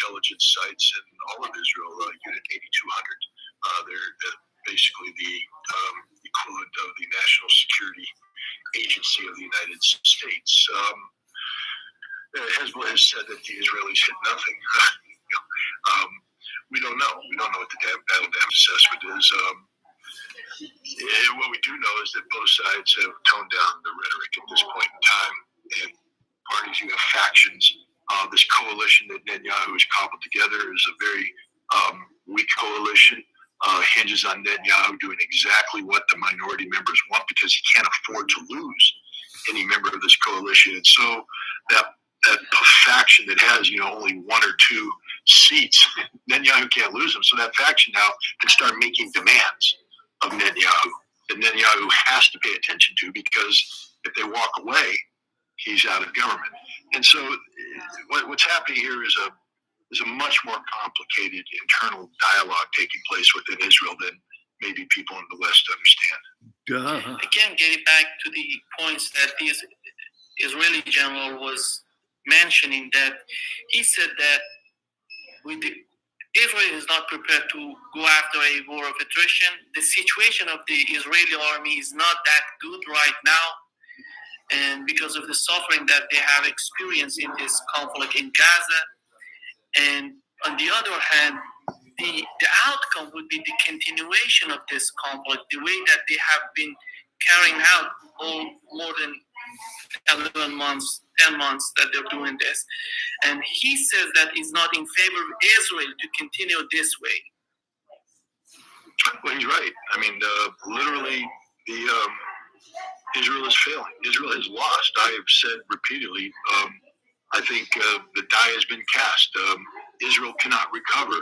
intelligence sites in all of Israel, Unit 8200. They're basically the equivalent of the National Security Agency of the United States. Hezbollah has said that the Israelis hit nothing. We don't know. We don't know what the battle damage assessment is. What we do know is that both sides have toned down the rhetoric at this point in time, and parties, you have factions. This coalition that Netanyahu has cobbled together is a very weak coalition. Hinges on Netanyahu doing exactly what the minority members want because he can't afford to lose any member of this coalition. And so that faction that has, only one or two seats, Netanyahu can't lose them. So that faction now can start making demands of Netanyahu that Netanyahu has to pay attention to, because if they walk away, he's out of government. And so what's happening here is a much more complicated internal dialogue taking place within Israel than maybe people in the West understand. Again, getting back to the points that this Israeli general was mentioning, that he said that Israel is not prepared to go after a war of attrition. The situation of the Israeli army is not that good right now, and because of the suffering that they have experienced in this conflict in Gaza. And on the other hand, the outcome would be the continuation of this conflict, the way that they have been carrying out all more than 11 months, 10 months that they're doing this. And he says that he's not in favor of Israel to continue this way. Well, he's right. I mean, literally, Israel is failing. Israel has lost. I have said repeatedly, I think the die has been cast. Israel cannot recover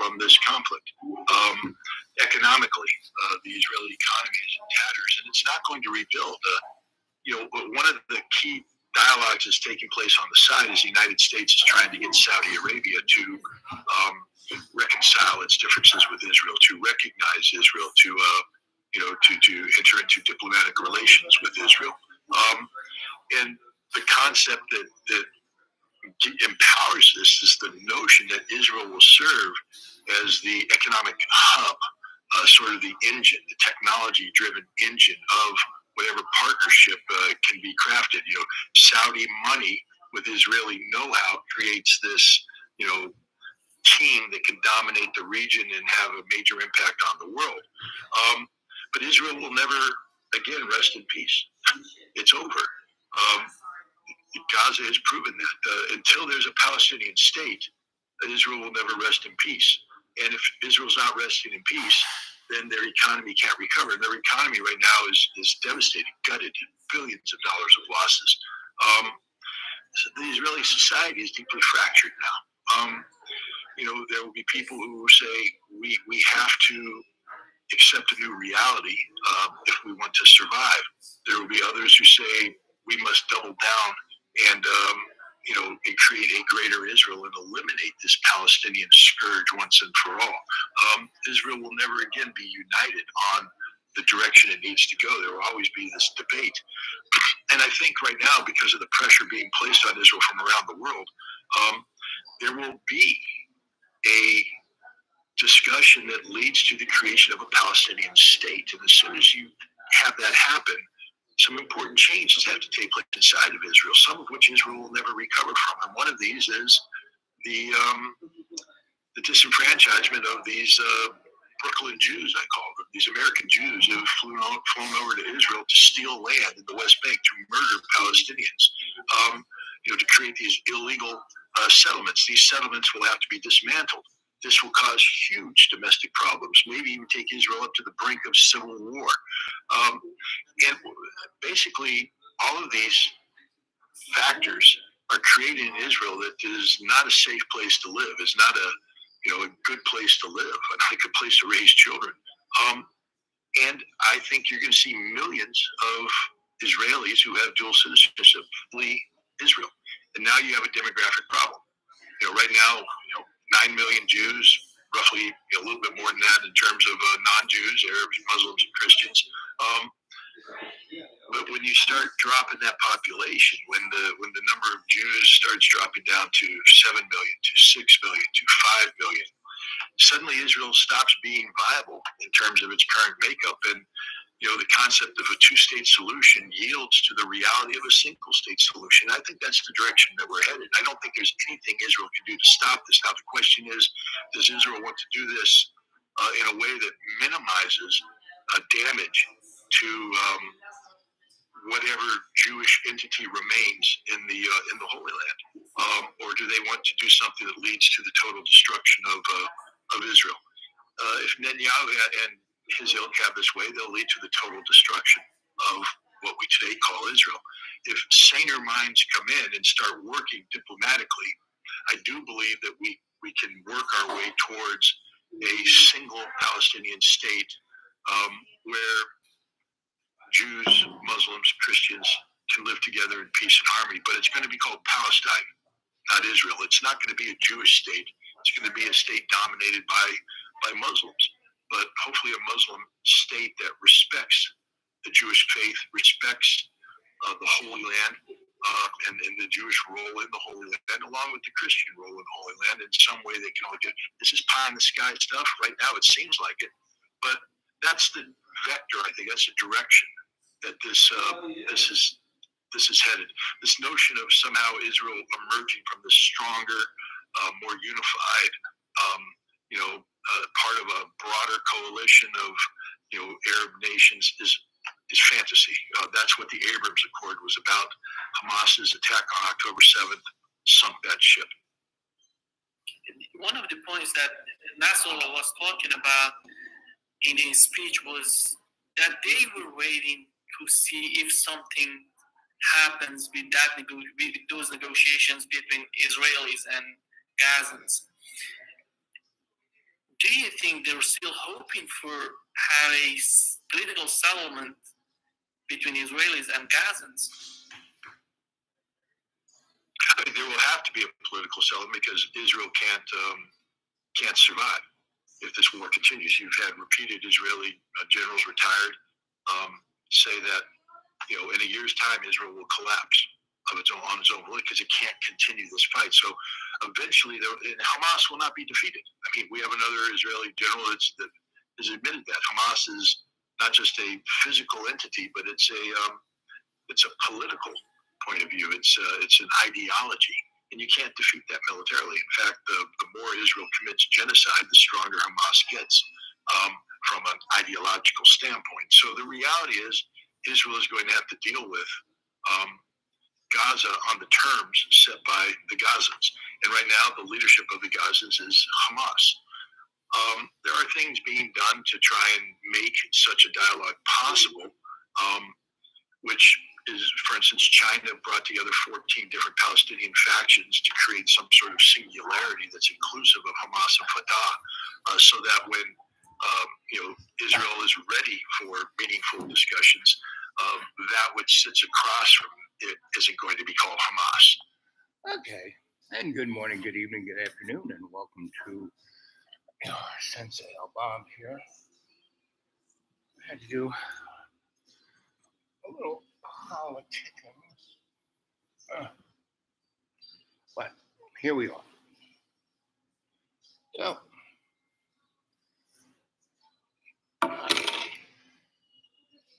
from this conflict. Economically, the Israeli economy is in tatters, and it's not going to rebuild. One of the key dialogues that's taking place on the side is the United States is trying to get Saudi Arabia to reconcile its differences with Israel, to recognize Israel, to enter into diplomatic relations with Israel. And the concept that empowers this is the notion that Israel will serve as the economic hub, sort of the engine, the technology-driven engine of whatever partnership can be crafted. Saudi money with Israeli know-how creates this, team that can dominate the region and have a major impact on the world. But Israel will never, again, rest in peace. It's over. Gaza has proven that. Until there's a Palestinian state, Israel will never rest in peace. And if Israel's not resting in peace, then their economy can't recover. Their economy right now is devastated, gutted, billions of dollars of losses. So the Israeli society is deeply fractured now. There will be people who will say we have to accept a new reality if we want to survive. There will be others who say we must double down and create a greater Israel and eliminate this Palestinian scourge once and for all. Israel will never again be united on the direction it needs to go. There will always be this debate. And I think right now, because of the pressure being placed on Israel from around the world, there will be a discussion that leads to the creation of a Palestinian state. And as soon as you have that happen, some important changes have to take place inside of Israel, some of which Israel will never recover from. And one of these is the disenfranchisement of these Brooklyn Jews, I call them, these American Jews who have flown over to Israel to steal land in the West Bank, to murder Palestinians, to create these illegal settlements. These settlements will have to be dismantled. This will cause huge domestic problems, maybe even take Israel up to the brink of civil war. And basically, all of these factors are creating in Israel that is not a safe place to live, is not a good place to live, not a good place to raise children. And I think you're going to see millions of Israelis who have dual citizenship flee Israel. And now you have a demographic problem. Right now, 9 million Jews, roughly a little bit more than that in terms of non-Jews, Arabs, Muslims, and Christians. But when you start dropping that population, when the number of Jews starts dropping down to 7 million, to 6 million, to 5 million, suddenly Israel stops being viable in terms of its current makeup. And the concept of a two-state solution yields to the reality of a single-state solution. I think that's the direction that we're headed. I don't think there's anything Israel can do to stop this. Now, the question is, does Israel want to do this in a way that minimizes damage to whatever Jewish entity remains in the Holy Land, or do they want to do something that leads to the total destruction of Israel? If Netanyahu and his ilk have this way, they'll lead to the total destruction of what we today call Israel. If saner minds come in and start working diplomatically, I do believe that we can work our way towards a single Palestinian state where Jews, Muslims, Christians can live together in peace and harmony. But it's going to be called Palestine, not Israel. It's not going to be a Jewish state. It's going to be a state dominated by Muslims, but hopefully a Muslim state that respects the Jewish faith, respects the Holy Land, and the Jewish role in the Holy Land, along with the Christian role in the Holy Land. In some way, they can all get, this is pie in the sky stuff. Right now, it seems like it, but that's the vector. I think that's the direction that this is headed. This notion of somehow Israel emerging from this stronger, more unified, part of a broader coalition of Arab nations is fantasy. That's what the Abrams Accord was about. Hamas's attack on October 7th sunk that ship. One of the points that Nasser was talking about in his speech was that they were waiting to see if something happens with those negotiations between Israelis and Gazans. Do you think they're still hoping for have a political settlement between Israelis and Gazans? I think there will have to be a political settlement because Israel can't survive if this war continues. You've had repeated Israeli generals retired say that in a year's time Israel will collapse on its own because it can't continue this fight. So eventually, Hamas will not be defeated. I mean, we have another Israeli general that has admitted that Hamas is not just a physical entity, but it's a political point of view. It's an ideology, and you can't defeat that militarily. In fact, the more Israel commits genocide, the stronger Hamas gets from an ideological standpoint. So the reality is, Israel is going to have to deal with Gaza on the terms set by the Gazans. And right now, the leadership of the Gazans is Hamas. There are things being done to try and make such a dialogue possible, which is, for instance, China brought together 14 different Palestinian factions to create some sort of singularity that's inclusive of Hamas and Fatah, so that when Israel is ready for meaningful discussions, that which sits across from it isn't going to be called Hamas. Okay. And good morning, good evening, good afternoon, and welcome to Sensei Bob here. I had to do a little politicking. But here we are. So,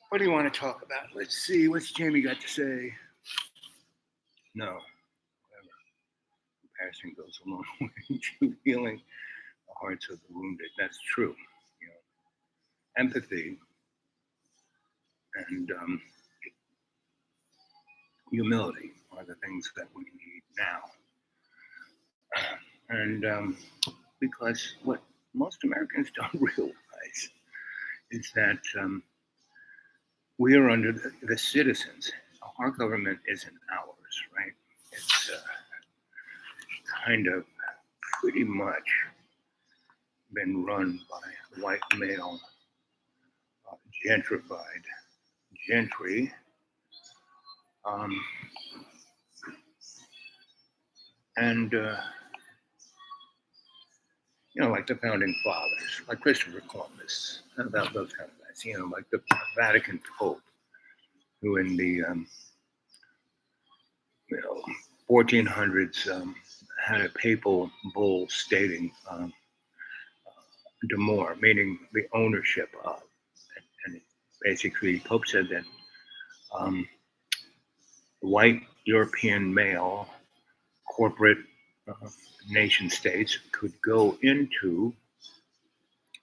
what do you want to talk about? Let's see. What's Jamie got to say? No. Whatever. Compassion goes a long way to healing the hearts of the wounded. That's true. Empathy and humility are the things that we need now. And because what most Americans don't realize is that we are under the citizens. Our government isn't ours, right? It's kind of pretty much been run by white male gentrified gentry. And like the founding fathers, like Christopher Columbus, about those kind of guys, like the Vatican Pope. who in the 1400s had a papal bull stating demur, meaning the ownership of. And basically, the Pope said that white European male corporate nation states could go into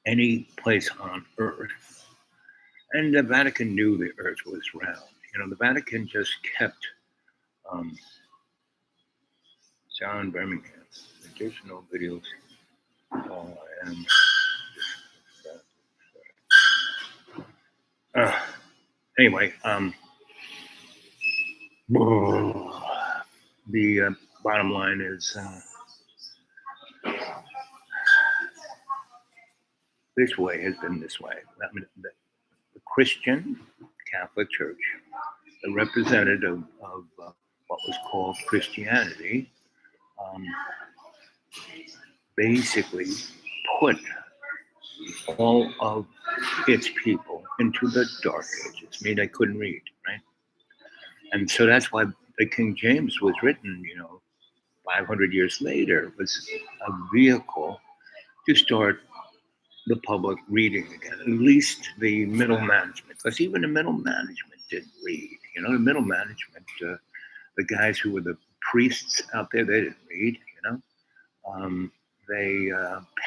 any place on earth. And the Vatican knew the earth was round. The Vatican just kept John Birmingham, additional videos. And anyway, the bottom line is this way has been this way. I mean, the Christian Catholic Church, the representative of what was called Christianity, basically put all of its people into the dark ages. I mean, they couldn't read, right? And so that's why the King James was written, 500 years later, was a vehicle to start the public reading again, at least the middle management, because even the middle management didn't read. The middle management, the guys who were the priests out there, they didn't read, they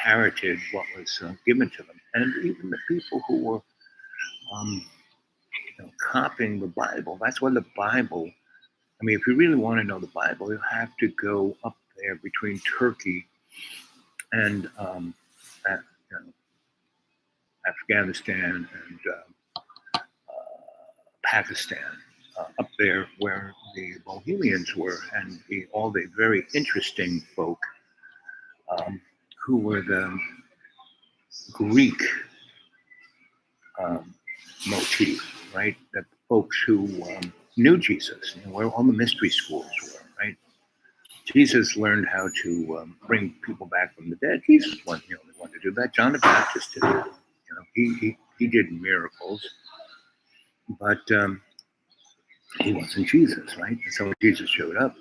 parroted what was given to them. And even the people who were copying the Bible, that's why the Bible, I mean, if you really want to know the Bible, you have to go up there between Turkey and Afghanistan and Pakistan, up there where the Bohemians were, and all the very interesting folk who were the Greek motif, right? The folks who knew Jesus, where all the mystery schools were, right? Jesus learned how to bring people back from the dead. Jesus wasn't the only one to do that. John the Baptist did it. He did miracles, but he wasn't Jesus, right? And so when Jesus showed up,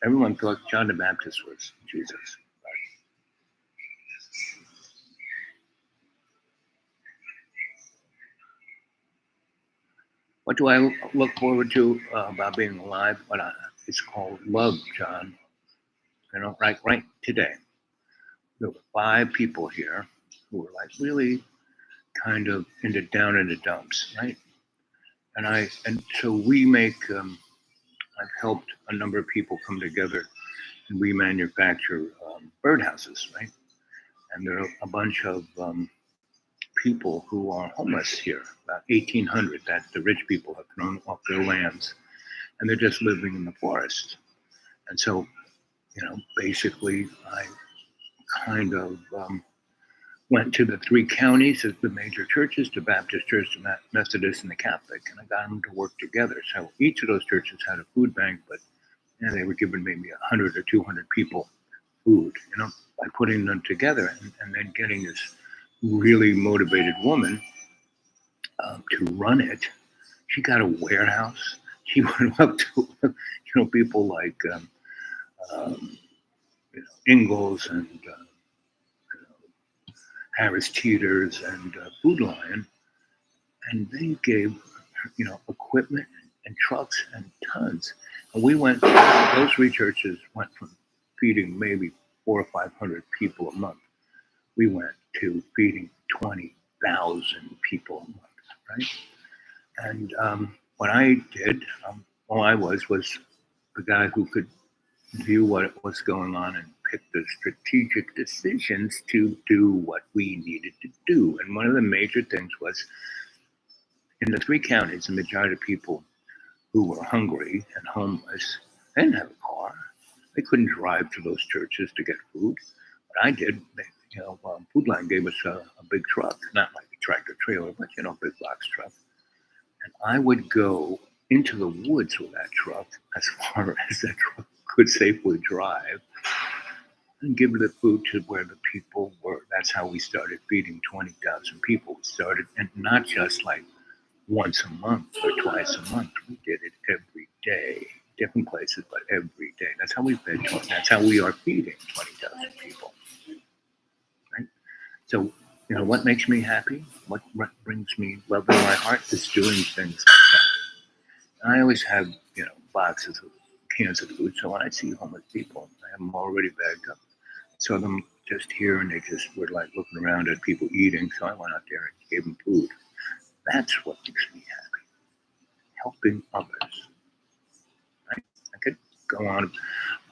everyone thought John the Baptist was Jesus. What do I look forward to about being alive? It's called love, John. Right today. There were 5 people here who were like really kind of down in the dumps, right? And so we make, I've helped a number of people come together, and we manufacture birdhouses, right? And there are a bunch of people who are homeless here, about 1,800 that the rich people have thrown off their lands, and they're just living in the forest. And so, basically, I kind of went to the 3 counties of the major churches, the Baptist Church, the Methodist, and the Catholic, and I got them to work together. So each of those churches had a food bank, but they were giving maybe 100 or 200 people food, by putting them together and then getting this really motivated woman to run it. She got a warehouse. She went up to, people like Ingalls and Harris Teeters and Food Lion, and they gave equipment and trucks and tons. And we went; those 3 churches went from feeding maybe 400 or 500 people a month. We went to feeding 20,000 people a month, right? And what I did, all I was the guy who could view what was going on and pick the strategic decisions to do what we needed to do. And one of the major things was, in the 3 counties, the majority of people who were hungry and homeless, they didn't have a car. They couldn't drive to those churches to get food. But I did. Food Line gave us a big truck, not like a tractor trailer, but big box truck. And I would go into the woods with that truck as far as that truck could safely drive and give the food to where the people were. That's how we started feeding 20,000 people. We started, and not just like once a month or twice a month. We did it every day, different places, but every day. That's how we fed 20. That's how we are feeding 20,000 people, right? So, what makes me happy? What brings me love in my heart is doing things like that. And I always have, boxes of cans of food. So when I see homeless people, I have them already bagged up. So them just here and they just were like looking around at people eating. So I went out there and gave them food. That's what makes me happy. Helping others. Right? I could go on.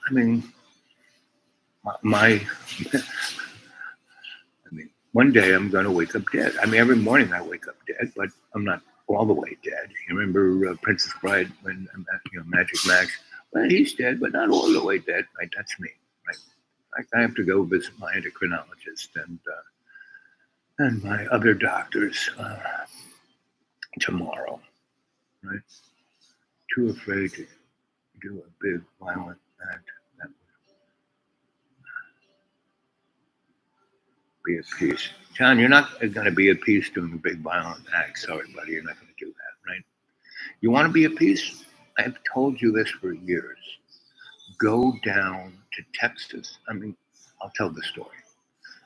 I mean, my I mean, one day I'm going to wake up dead. I mean, every morning I wake up dead, but I'm not all the way dead. You remember Princess Bride when Magic Max? Well, he's dead, but not all the way dead. Right? That's me. Right? Like I have to go visit my endocrinologist and my other doctors tomorrow. Right? Too afraid to do a big violent act that would be at peace. John, you're not going to be at peace doing a big violent act. Sorry, buddy, you're not going to do that, right? You want to be at peace? I've told you this for years. Go down to Texas. I mean, I'll tell the story.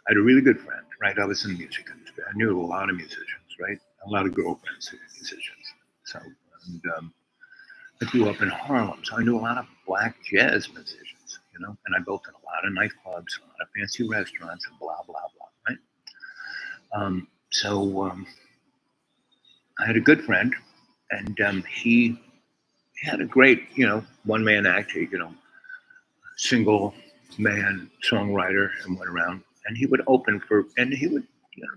I had a really good friend, right? I was in the music industry. I knew a lot of musicians, right? A lot of girlfriends who were musicians. So, and I grew up in Harlem, so I knew a lot of black jazz musicians, and I built in a lot of nightclubs, a lot of fancy restaurants, and blah, blah, blah, right? So I had a good friend, and he had a great, one-man act, single man songwriter, and went around, and he would open and he would,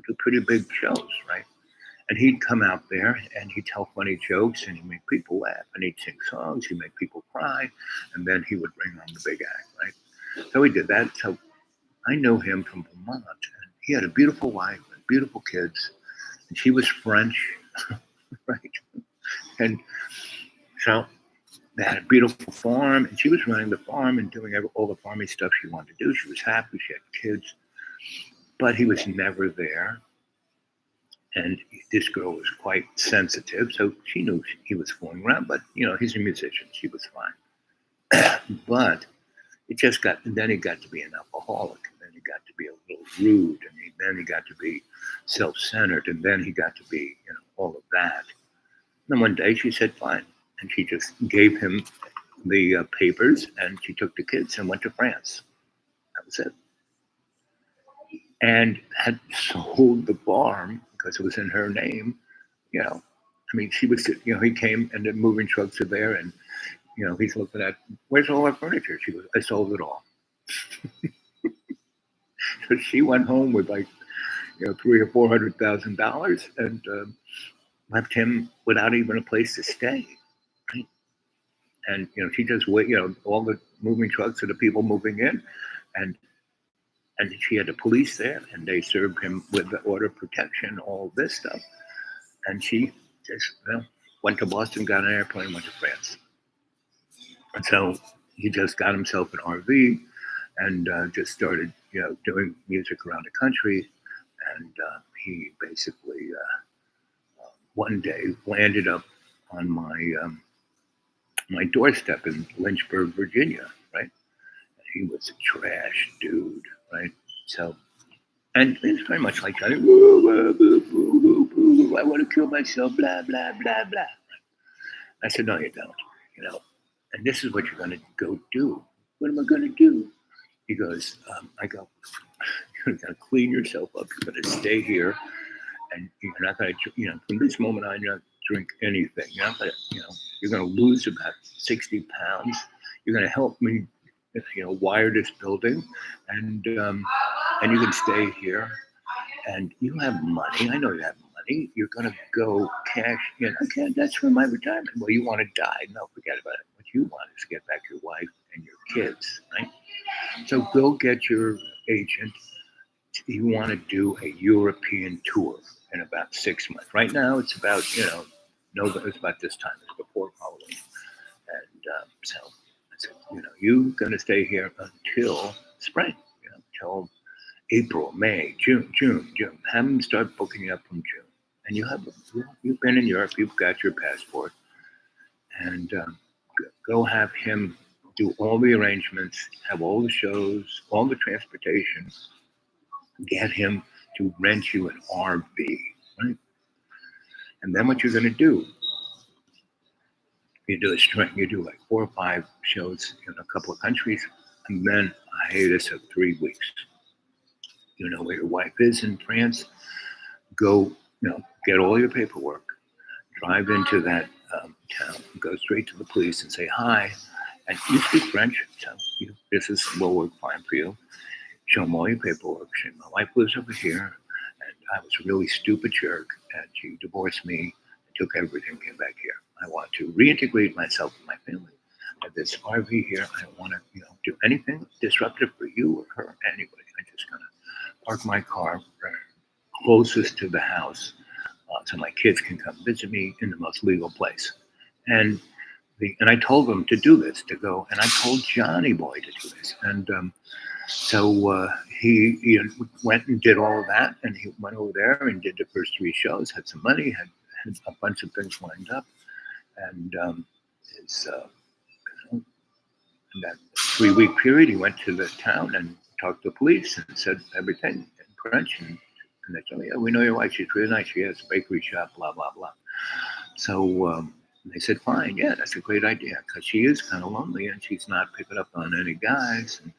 do pretty big shows, right? And he'd come out there and he'd tell funny jokes and he'd make people laugh and he'd sing songs, he'd make people cry, and then he would bring on the big act, right? So he did that. So I knew him from Vermont, and he had a beautiful wife and beautiful kids, and she was French, right? And so they had a beautiful farm, and she was running the farm and doing all the farming stuff she wanted to do. She was happy, she had kids, but he was never there. And this girl was quite sensitive, so she knew he was fooling around, but he's a musician, she was fine. But then he got to be an alcoholic, and then he got to be a little rude, and then he got to be self-centered, and then he got to be, all of that. And then one day she said, fine. And she just gave him the papers, and she took the kids and went to France. That was it. And had sold the farm because it was in her name. I mean, she was, he came and the moving trucks are there, and he's looking at, where's all our furniture? She goes, I sold it all. So she went home with like, $300,000 or $400,000 and left him without even a place to stay. Right? And she just wait, all the moving trucks are the people moving in, and she had the police there, and they served him with the order of protection, all this stuff. And she just went to Boston, got an airplane, went to France. And so he just got himself an RV and just started, doing music around the country. And he basically one day landed up on my doorstep in Lynchburg, Virginia, right? And he was a trash dude, right? So, and it's very much like that. I want to kill myself, blah, blah, blah, blah. I said, no, you don't, and this is what you're going to go do. What am I going to do? He goes, I go, you're going to clean yourself up. You're going to stay here. And you're not going to, from this moment on, you're not drink anything. You're not going to, you're going to lose about 60 pounds. You're going to help me, wire this building. And you can stay here. And you have money. I know you have money. You're going to go cash in. Okay, that's for my retirement. Well, you want to die. No, forget about it. What you want is to get back your wife and your kids, right? So go get your agent. You want to do a European tour in about 6 months. Right now, it's about, it's about this time. It's before Halloween. And so I said, you're going to stay here until spring, until April, May, June. Have them start booking up from June. and you've been in Europe, you've got your passport, and go have him do all the arrangements, have all the shows, all the transportation, get him to rent you an RV, right? And then what you're going to do, you do a string, you do like 4 or 5 shows in a couple of countries, and then a hiatus of 3 weeks. You know where your wife is in France, go, get all your paperwork, drive into that town, go straight to the police and say hi. And you speak French, so this will work fine for you. Show them all your paperwork. Say, my wife lives over here, and I was a really stupid jerk, and she divorced me, took everything, came back here. I want to reintegrate myself with my family. I have this RV here. I don't want to, do anything disruptive for you or her, anybody. I'm just gonna park my car closest to the house, so my kids can come visit me in the most legal place. And I told them to do this, to go, and I told Johnny Boy to do this. And so he went and did all of that, and he went over there and did the first 3 shows, had some money, had a bunch of things lined up, and his, in that 3-week period, he went to the town and talked to the police and said everything in French, and they said, oh, yeah, we know your wife, she's really nice, she has a bakery shop, blah, blah, blah. So they said, fine, yeah, that's a great idea, because she is kind of lonely, and she's not picking up on any guys, and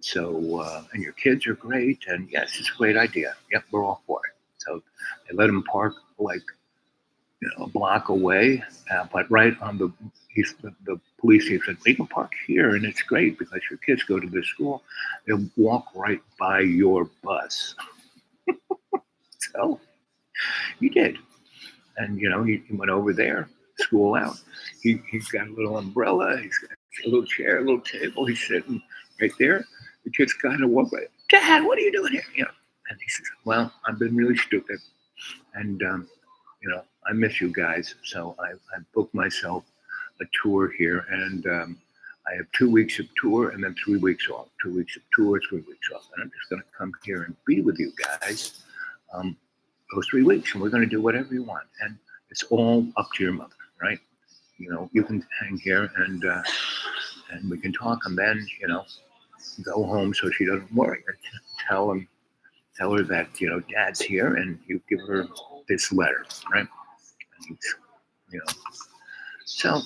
so, and your kids are great, and yes, it's a great idea. Yep, we're all for it. So they let him park like, a block away, but right on the police chief said, we can park here, and it's great because your kids go to this school. They'll walk right by your bus. So he did. And, he went over there, school out. He's got a little umbrella. He's got a little chair, a little table. He's sitting right there. The kid's kind of walk by. Dad, what are you doing here? And he says, well, I've been really stupid. And, I miss you guys. So I booked myself a tour here. And I have 2 weeks of tour and then 3 weeks off. 2 weeks of tour, 3 weeks off. And I'm just going to come here and be with you guys those 3 weeks. And we're going to do whatever you want. And it's all up to your mother, right? You can hang here and we can talk, and then, go home so she doesn't worry. Tell her that, Dad's here, and you give her this letter, right? And, so,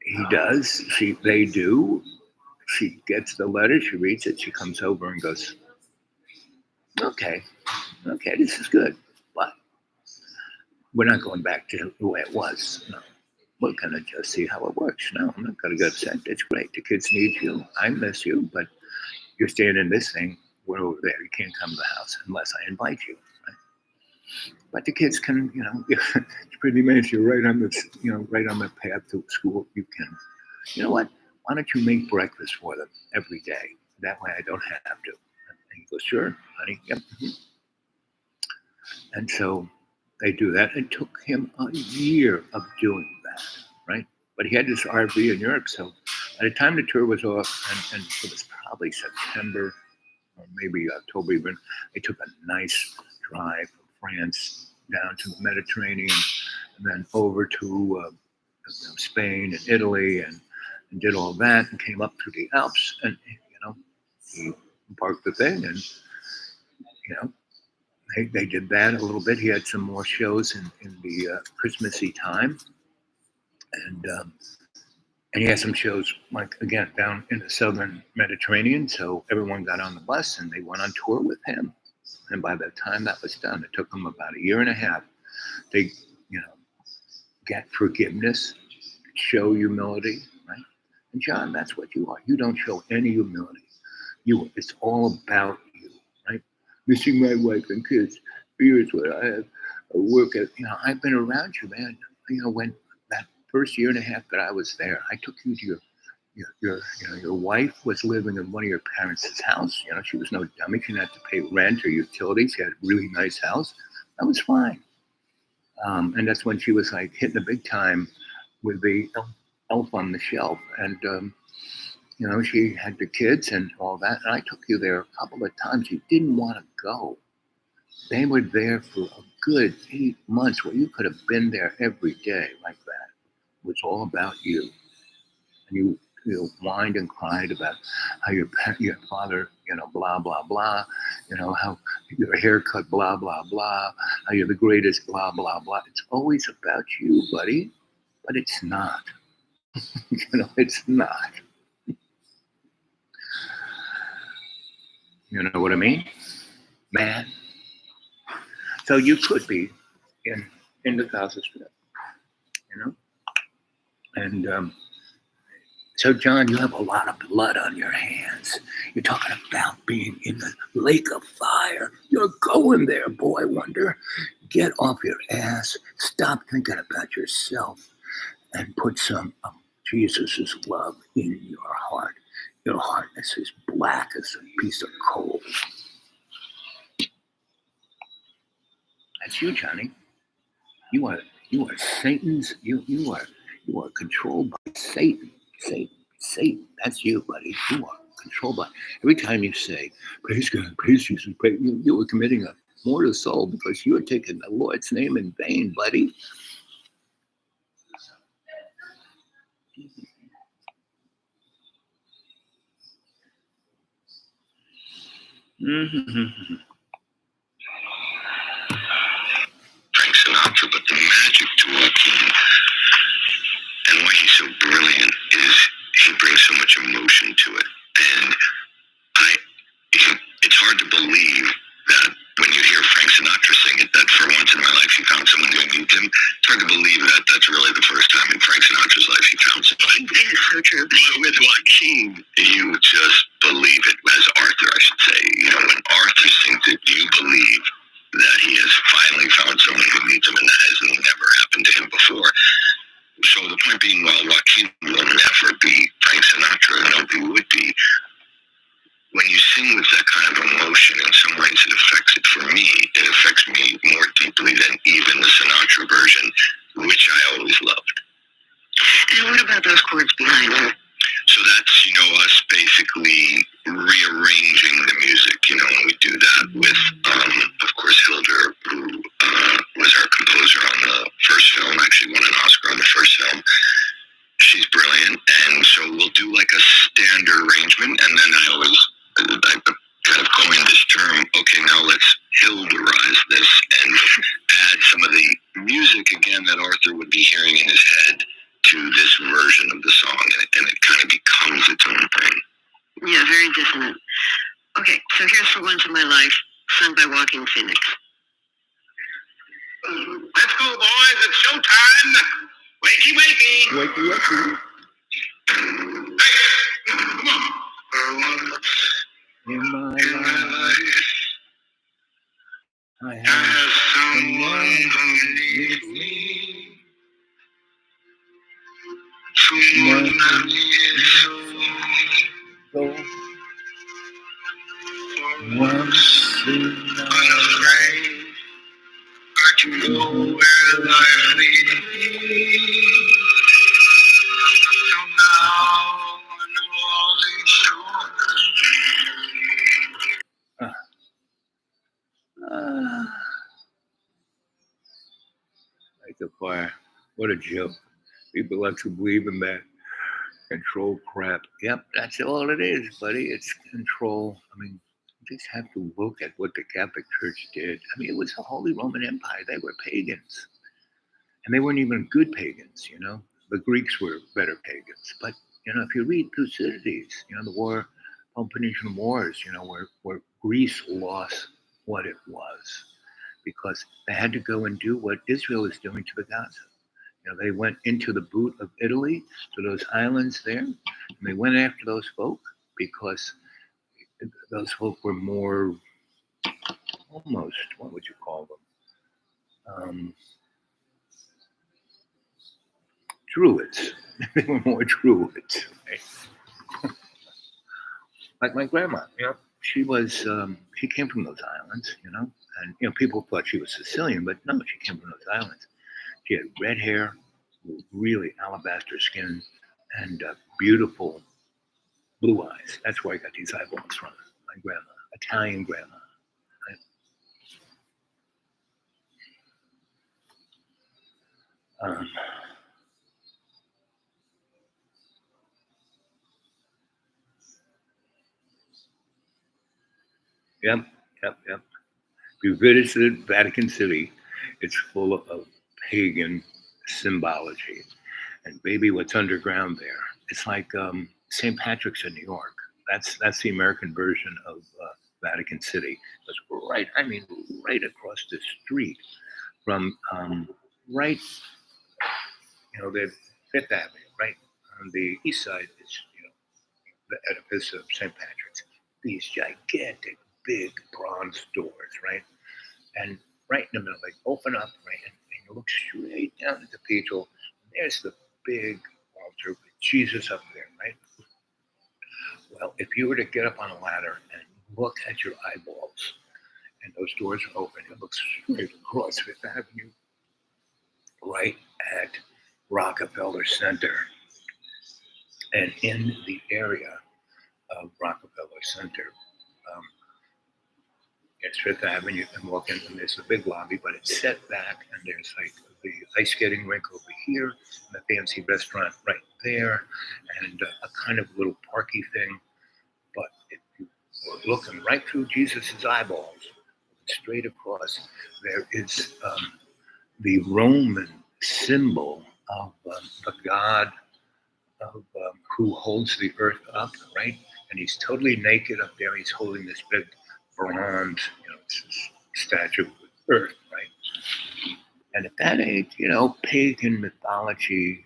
he does, they do. She gets the letter, she reads it, she comes over and goes, okay, this is good, but we're not going back to the way it was. No, we're going to just see how it works. No, I'm not going to get upset. It's great. The kids need you. I miss you, but you're staying in this thing. We're over there. You can't come to the house unless I invite you. Right? But the kids can, it's pretty nice. You're right on this, right on the path to school. You can, you know what? Why don't you make breakfast for them every day? That way I don't have to. And he goes, sure, honey. Yep. Mm-hmm. And so they do that. It took him a year of doing that, right? But he had this RV in Europe, so by the time the tour was off, and it was probably September or maybe October even, they took a nice drive from France down to the Mediterranean, and then over to Spain and Italy, and did all that, and came up through the Alps, and he parked the thing, and they did that a little bit. He had some more shows in the Christmassy time, and he had some shows, like, again, down in the southern Mediterranean. So everyone got on the bus and they went on tour with him. And by the time that was done, it took them about a year and a half. They, get forgiveness, show humility, right? And John, that's what you are. You don't show any humility. It's all about you, right? Missing my wife and kids. Here's what I have. I work at, I've been around you, man. When that first year and a half that I was there, I took you to your wife was living in one of your parents' house. She was no dummy. She didn't have to pay rent or utilities. She had a really nice house. That was fine. And that's when she was like hitting the big time with the elf on the shelf. And, she had the kids and all that. And I took you there a couple of times. You didn't want to go. They were there for a good 8 months where you could have been there every day like that. It was all about you. And you whined and cried about how your father, blah, blah, blah, how your haircut, blah, blah, blah, how you're the greatest, blah, blah, blah. It's always about you, buddy. But it's not. It's not. You know what I mean? Man. So you could be in the Gaza Strip, And so, John, you have a lot of blood on your hands. You're talking about being in the lake of fire. You're going there, boy wonder. Get off your ass. Stop thinking about yourself and put some of Jesus' love in your heart. Your heart is as black as a piece of coal. That's you, Johnny. You are Satan's. You are controlled by Satan. Satan. That's you, buddy. You are controlled by. Every time you say praise God, praise Jesus, praise, you are committing a mortal soul because you are taking the Lord's name in vain, buddy. Mm-hmm. Frank Sinatra, but the magic to Joaquin and why he's so brilliant is he brings so much emotion to it. And it's hard to believe that when you hear Frank Sinatra sing it, that for once in my life he found someone who moved him. It's hard to believe that that's really the first time in Frank Sinatra's life he found somebody. It is so true. With Joaquin, you just believe it. As Arthur, I should say. When Arthur sings it, you believe that he has finally found someone who needs him, and that has never happened to him before. So the point being, while Joaquin will never be Frank Sinatra, nobody would be, when you sing with that kind of emotion, in some ways it affects it. For me, it affects me more deeply than even the Sinatra version, which I always loved. And what about those chords behind it? So that's, us basically rearranging the music, and we do that with, of course, Hildur, who was our composer on the first film, actually won an Oscar on the first film. She's brilliant, and so we'll do like a standard arrangement, and then I kind of coined this term, okay, now let's Hildurize this and add some of the music again that Arthur would be hearing in his head to this version of the song, and it kind of becomes its own thing. Yeah, very dissonant. Okay, so here's For Once in My Life, sung by Joaquin Phoenix. Let's go, boys, it's showtime! Wakey, wakey! Wakey, wakey. Hey, come on! For once In my in my life, I I have have someone who needs me. Someone I need so. go once in my Unafraid, I can go where life leads me. So now I know all these shores. Like the fire. What a joke. People like to believe in that control crap. Yep, that's all it is, buddy. It's control. I mean, you just have to look at what the Catholic Church did. I mean, it was the Holy Roman Empire. They were pagans. And they weren't even good pagans, The Greeks were better pagans. But, if you read Thucydides, the Peloponnesian Wars, where Greece lost what it was because they had to go and do what Israel is doing to the Gaza. They went into the boot of Italy, to those islands there, and they went after those folk because those folk were more, almost, what would you call them? Druids. They were more druids. Right? Like my grandma, she was, she came from those islands, and, people thought she was Sicilian, but no, she came from those islands. She had red hair, really alabaster skin, and beautiful blue eyes. That's where I got these eyeballs from. My grandma, Italian grandma. Right? Um, yep, yep. If you visited Vatican City, it's full of pagan symbology. And baby, what's underground there? It's like St. Patrick's in New York. That's the American version of Vatican City. It's right, I mean, right across the street from right, the Fifth Avenue, right on the east side is the edifice of St. Patrick's. These gigantic, big bronze doors, right, and right in the middle, they open up, right, and you look straight down at the cathedral. There's the big altar with Jesus up there, right? Well, if you were to get up on a ladder and look at your eyeballs, and those doors are open, it looks straight across Fifth Avenue, right at Rockefeller Center. And in the area of Rockefeller Center, um, it's Fifth Avenue, and walk in, and there's a big lobby, but it's set back, and there's like the ice skating rink over here, and a fancy restaurant right there, and a kind of little parky thing. But if you were looking right through Jesus's eyeballs, straight across, there is the Roman symbol of the God of who holds the earth up, right? And he's totally naked up there. He's holding this big bronze, it's this statue of earth, right? And at that age, pagan mythology,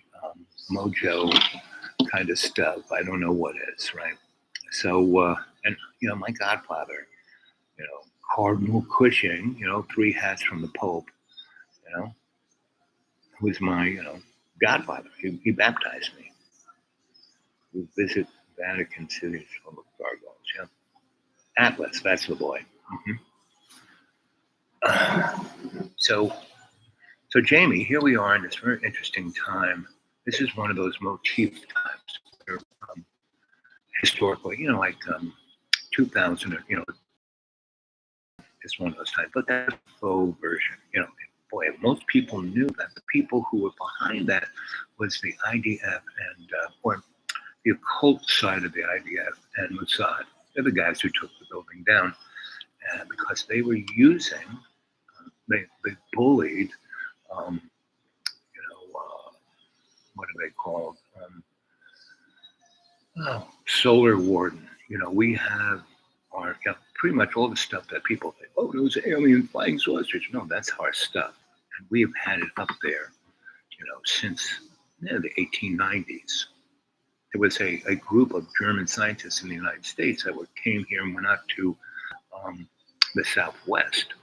mojo kind of stuff. I don't know what is, right? So, and my godfather, Cardinal Cushing, 3 hats from the Pope, who's my, godfather. He baptized me. We visit Vatican City full of gargoyles. Yeah, Atlas, that's the boy. So Jamie, here we are in this very interesting time. This is one of those motif times where, historically, like 2000, it's one of those times. But that's a faux version. Boy, most people knew that. The people who were behind that was the IDF and or the occult side of the IDF and Mossad. They're the guys who took the building down because they were using, they bullied, what are they called? Solar Warden. We have our, pretty much all the stuff that people think, oh, those alien flying saucers. No, that's our stuff. And we've had it up there, since the 1890s. There was a group of German scientists in the United States that came here and went out to the Southwest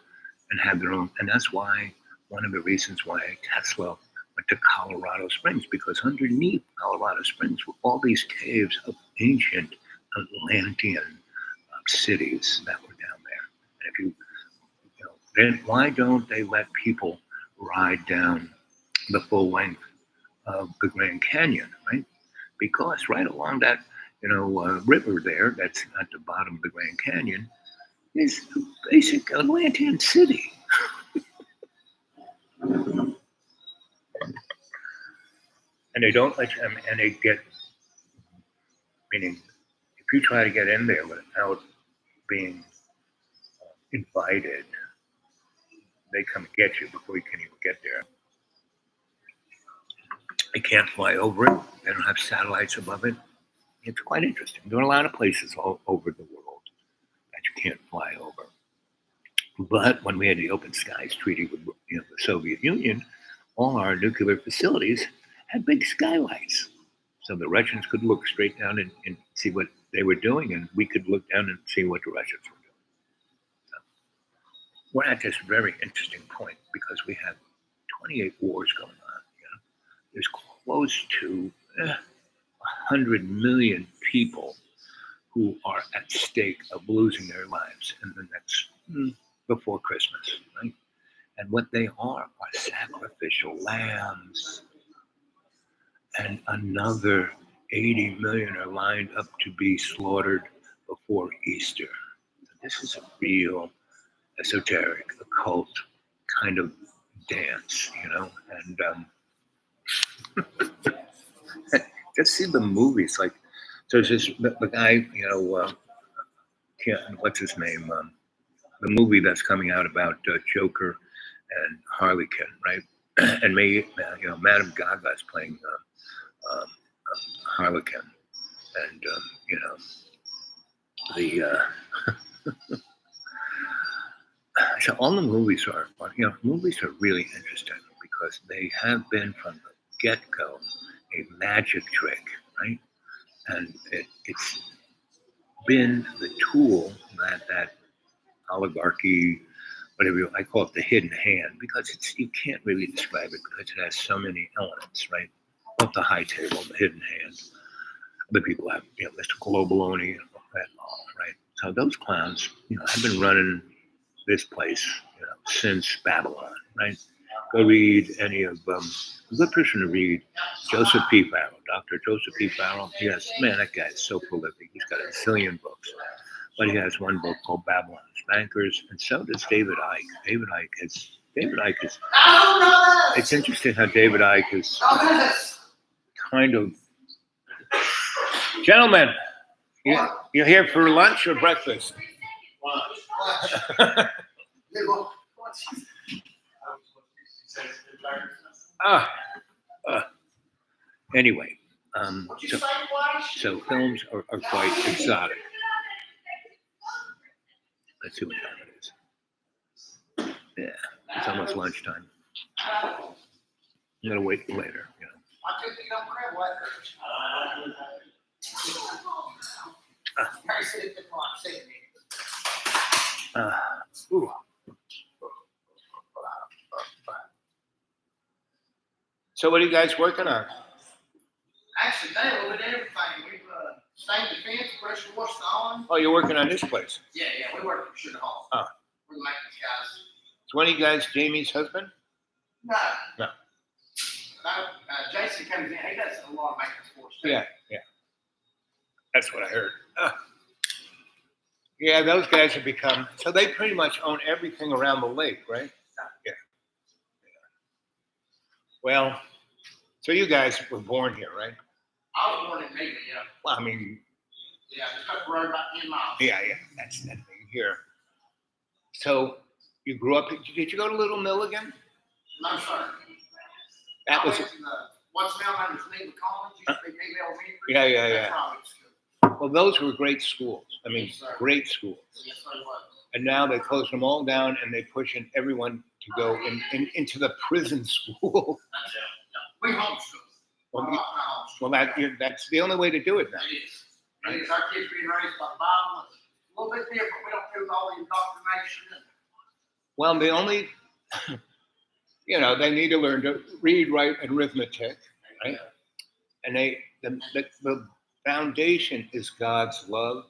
and had their own. And that's why, one of the reasons why Tesla went to Colorado Springs, because underneath Colorado Springs were all these caves of ancient Atlantean cities that were down there. And if then why don't they let people ride down the full length of the Grand Canyon, right? Because right along that, river there, that's at the bottom of the Grand Canyon, is a basic Atlantean city. And they don't let you, and they get, meaning, if you try to get in there without being invited, they come and get you before you can even get there. They can't fly over it. They don't have satellites above it. It's quite interesting. There are a lot of places all over the world that you can't fly over. But when we had the Open Skies Treaty with the Soviet Union, all our nuclear facilities had big skylights. So the Russians could look straight down and see what they were doing, and we could look down and see what the Russians were doing. So we're at this very interesting point because we have 28 wars going on. There's close to 100 million people who are at stake of losing their lives in the next, before Christmas, right? And what they are sacrificial lambs. And another 80 million are lined up to be slaughtered before Easter. This is a real esoteric, occult kind of dance, and Just see the movies. Like, so there's this the guy, what's his name? The movie that's coming out about Joker and Harley Quinn, right? And Madame Gaga is playing Harley Quinn, and the so all the movies are really interesting because they have been from the get-go a magic trick, right? And it's been the tool that oligarchy, whatever I call it, the hidden hand, because you can't really describe it because it has so many elements, right? Both the high table, the hidden hand. Other people have, Mr. Globaloney, right? So those clowns, have been running this place, since Babylon, right? Go read any of a good person to read, Joseph P. Farrell, Dr. Joseph P. Farrell. That guy is so prolific. He's got a zillion books. But he has one book called Babylon's Bankers, and so does David Icke. David Icke is. It's interesting how David Icke is kind of. Gentlemen, you're here for lunch or breakfast? Anyway, so films are quite exotic. Let's see what time it is. Yeah, it's almost lunchtime. I'm gonna wait later. Ooh. So what are you guys working on? Actually, they did everything. We've stained the fence, pressure washed the awning. Oh, you're working on this place. Yeah, we work for Sugar Hall. Oh. We're the maintenance guys. Is one of you guys Jamie's husband? No. No. Jason comes in. He does a lot of maintenance for us. Yeah. That's what I heard. Yeah, those guys have become, so they pretty much own everything around the lake, right? Yeah. Well, so you guys were born here, right? I was born in Navy, yeah. Well, I mean. Yeah, just up the road about 10 miles. Yeah, that's that thing here. So you grew up, did you go to Little Mill again? No, sir. That was. What's now known as Navy College, used to be Navy Elementary. Yeah. That's where I went to school. Well, those were great schools. I mean, Yes, sir. great schools. Yes, sir, it was. And now they close them all down and they push in everyone to go into the prison school. We homeschool. Well, that's the only way to do it now. It is. It is. Our kids being raised by the Bible. It's a little bit different. We don't do all the indoctrination. Well, the only, they need to learn to read, write, and arithmetic, right? And the foundation is God's love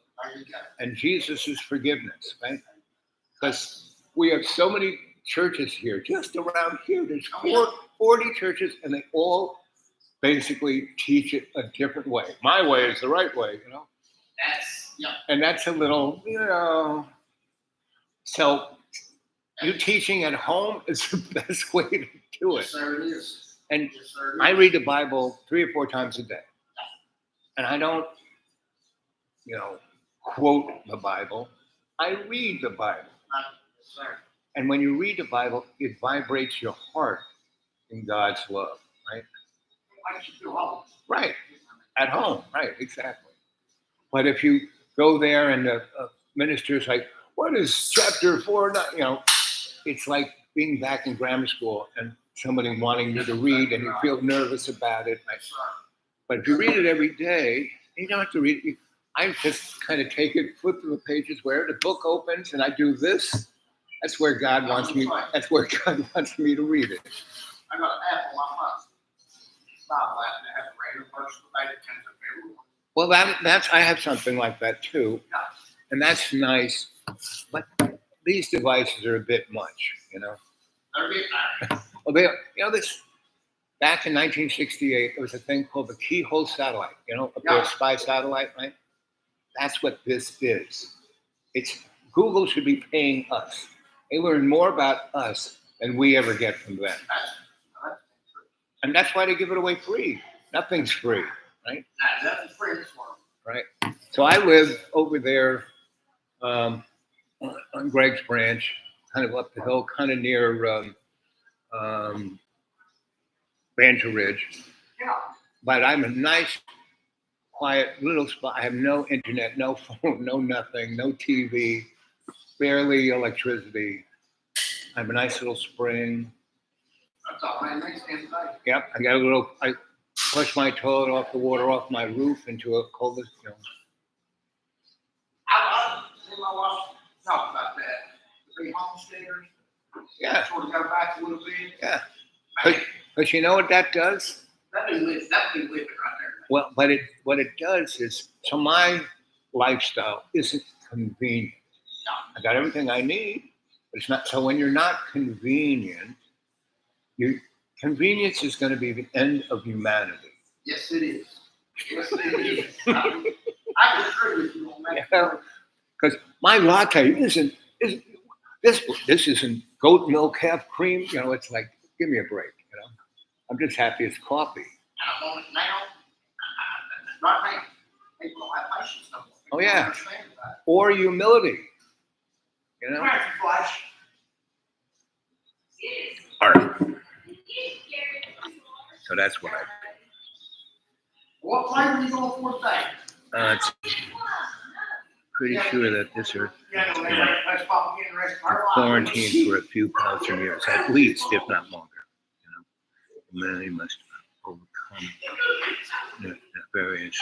and Jesus' forgiveness, right? Because we have so many churches here, just around here. There's 40 churches, and they all basically teach it a different way. My way is the right way, And that's a little, So you teaching at home is the best way to do it. Yes, sir, it is. And Yes, sir, it is. I read the Bible 3 or 4 times a day. And I don't, quote the Bible. I read the Bible. Yes, sir. And when you read the Bible, it vibrates your heart in God's love, right? Why should you home? Right. At home, right, exactly. But if you go there and the minister's like, what is chapter 4? It's like being back in grammar school and somebody wanting you to read and you feel nervous about it. Yes, sir. But if you read it every day, you don't have to read it. I just kind of take it, flip through the pages where the book opens and I do this. That's where God wants me. That's where God wants me to read it. I got an Apple on my Bible app and I have a regular verse of the day that comes up every morning. Well, that's I have something like that too, and that's nice. But these devices are a bit much, They're getting there. Well, this back in 1968, there was a thing called the keyhole satellite. Up there, spy satellite, right? That's what this is. Google should be paying us. They learn more about us than we ever get from them. And that's why they give it away free. Nothing's free, right? Nothing's free in this world. Right. So I live over there on Greg's Branch, kind of up the hill, kind of near Banjo Ridge. Yeah. But I'm a nice, quiet little spot. I have no internet, no phone, no nothing, no TV, barely electricity. I have a nice little spring. That's all man makes him say. Yep, I got a little. I push my toilet off the water off my roof into a cold. I see my wife talk about that. The big homesteaders. Yeah, Sort of go back a little bit. yeah. Man, But you know what that does? that be living right there. Well, but what it does is, so my lifestyle isn't convenient. I got everything I need, but it's not. So when you're not convenient, your convenience is going to be the end of humanity. Yes, it is. Yes, it is. I can agree with you on that. Yeah. Because my latte isn't this isn't goat milk, half cream. It's like, give me a break. I'm just happy it's coffee. I want it now. Right now. People don't have patience no more. Oh, People yeah. don't understand that. Or humility. Come here, Flash. All right. So that's what I. What flavor are you going for today? It's pretty sure that this are Yeah, no, that's probably getting the rest of her life. quarantined for a few thousand years, at least, if not longer. And then they must overcome the various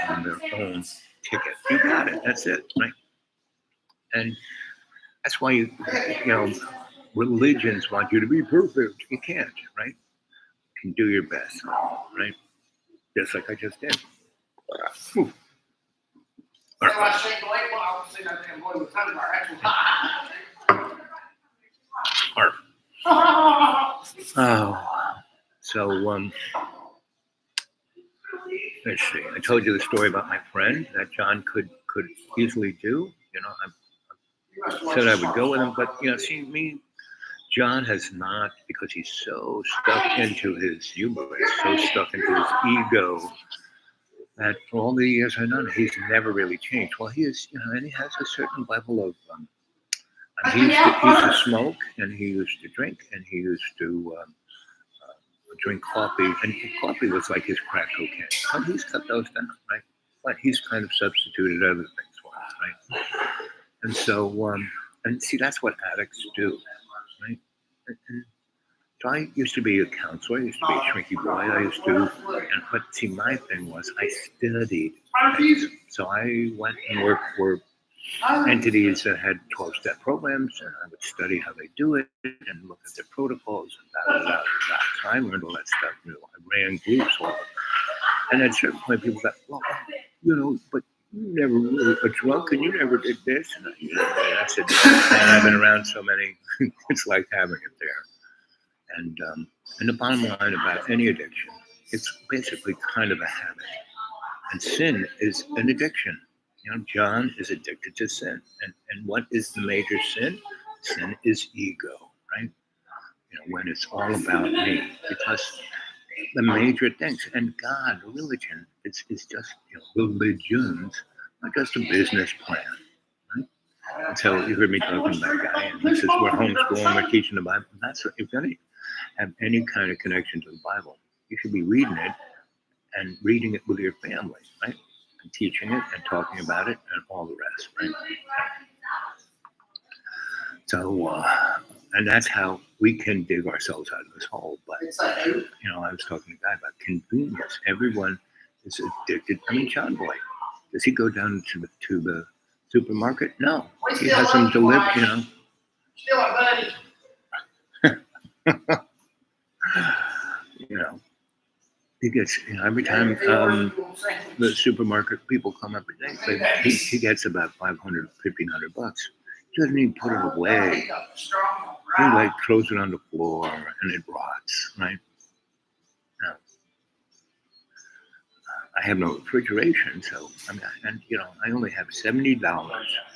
on their own ticket. You got it. That's it, right? And that's why religions want you to be perfect. You can't, right? You can do your best, right? Just like I just did. Whew. That's why I shake the leg while I was sitting out there and blowing the tongue bar. Oh, so let's see. I told you the story about my friend that John could easily do. I said I would go with him, but see me. John has not, because he's so stuck into his hubris, so stuck into his ego, that for all the years I've known him, he's never really changed. Well, he is, and he has a certain level of. He used to smoke, and he used to drink, and he used to drink coffee, and coffee was like his crack cocaine. But he's cut those down, right? But he's kind of substituted other things for it, right? And so, and see, that's what addicts do, right? And so I used to be a counselor. I used to be a shrinky boy. But see, my thing was I studied things. So I went and worked for entities that had 12-step programs, and I would study how they do it and look at their protocols and da. So I learned all that stuff. I ran groups all. And at a certain point, people thought, well, but you never really were drunk and you never did this. And I said, man, I've been around so many. It's like having it there. And the bottom line about any addiction, it's basically kind of a habit. And sin is an addiction. John is addicted to sin. And what is the major sin? Sin is ego, right? When it's all about me. Because the major things, and God, religion, it's just, religions are just a business plan, right? And so you heard me talking about a guy, and he says, we're homeschooling, we're teaching the Bible. That's what, if you're going to have any kind of connection to the Bible, you should be reading it and reading it with your family, right? And teaching it and talking about it and all the rest, right? So, and that's how we can dig ourselves out of this hole. But, I was talking to a guy about convenience. Everyone is addicted. I mean, John Boy, does he go down to the supermarket? No. He has them delivered, Still a buddy. He gets, every time the supermarket people come up, he gets about $500, $1,500. He doesn't even put it away. He throws it on the floor and it rots, right? Now, I have no refrigeration, so I only have $70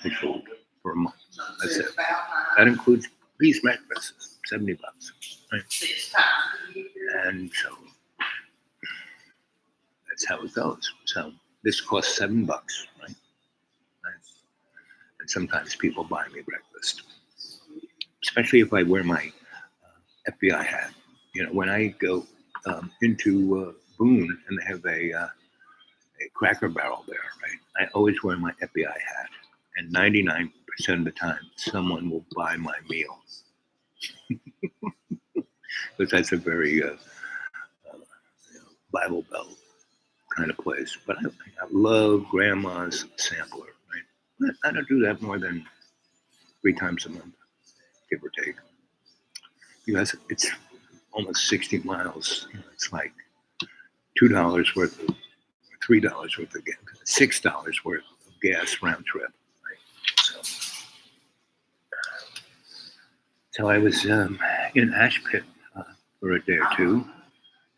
for food for a month. That's it. That includes these breakfasts, $70. right? 6 times a year. And so that's how it goes. So this costs $7, right? And sometimes people buy me breakfast, especially if I wear my FBI hat. You know, when I go into Boone and they have a Cracker Barrel there, right? I always wear my FBI hat, and 99% of the time, someone will buy my meal because that's a very Bible Belt kind of place. But I love Grandma's sampler, right? I don't do that more than 3 times a month, give or take, because it's almost 60 miles. You know, it's like $2 worth of, $3 worth of gas, $6 worth of gas round trip. Right? So I was in Ashpit for a day or two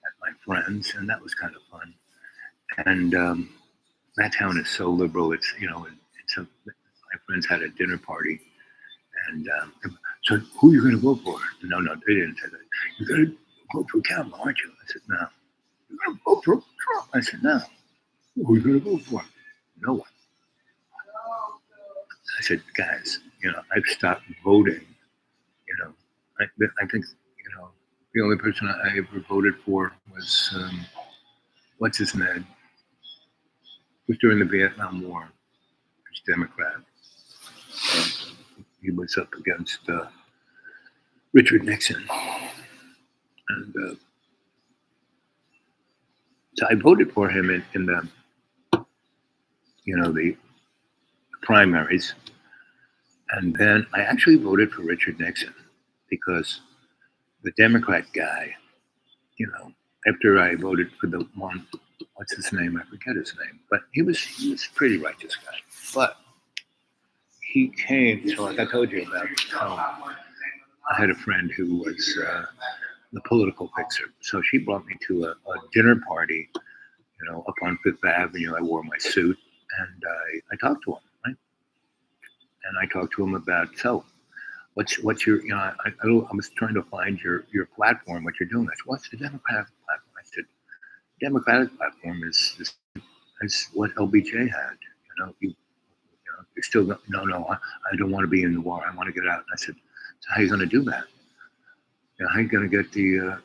at my friends, and that was kind of fun. And that town is so liberal. It's my friends had a dinner party, and so who are you going to vote for? No, they didn't say that. You're going to vote for Kavanaugh, aren't you? I said no. You're going to vote for Trump? I said no. Who are you going to vote for? No one. I said, guys, I've stopped voting. I think the only person I ever voted for was what's his name? It was during the Vietnam War. He's Democrat. He was up against Richard Nixon, and so I voted for him in the the primaries, and then I actually voted for Richard Nixon because the Democrat guy, after I voted for the one, what's his name? I forget his name, but he was a pretty righteous guy. But he came, so like I told you about, I had a friend who was the political fixer. So she brought me to a dinner party, up on Fifth Avenue. I wore my suit and I talked to him, right? And I talked to him about, so what's your, I was trying to find your platform, what you're doing. I said, what's the Democratic platform? I said, Democratic platform is what LBJ had. You're still, no, I don't want to be in the war. I want to get out. And I said, so how are you going to do that? How are you going to get the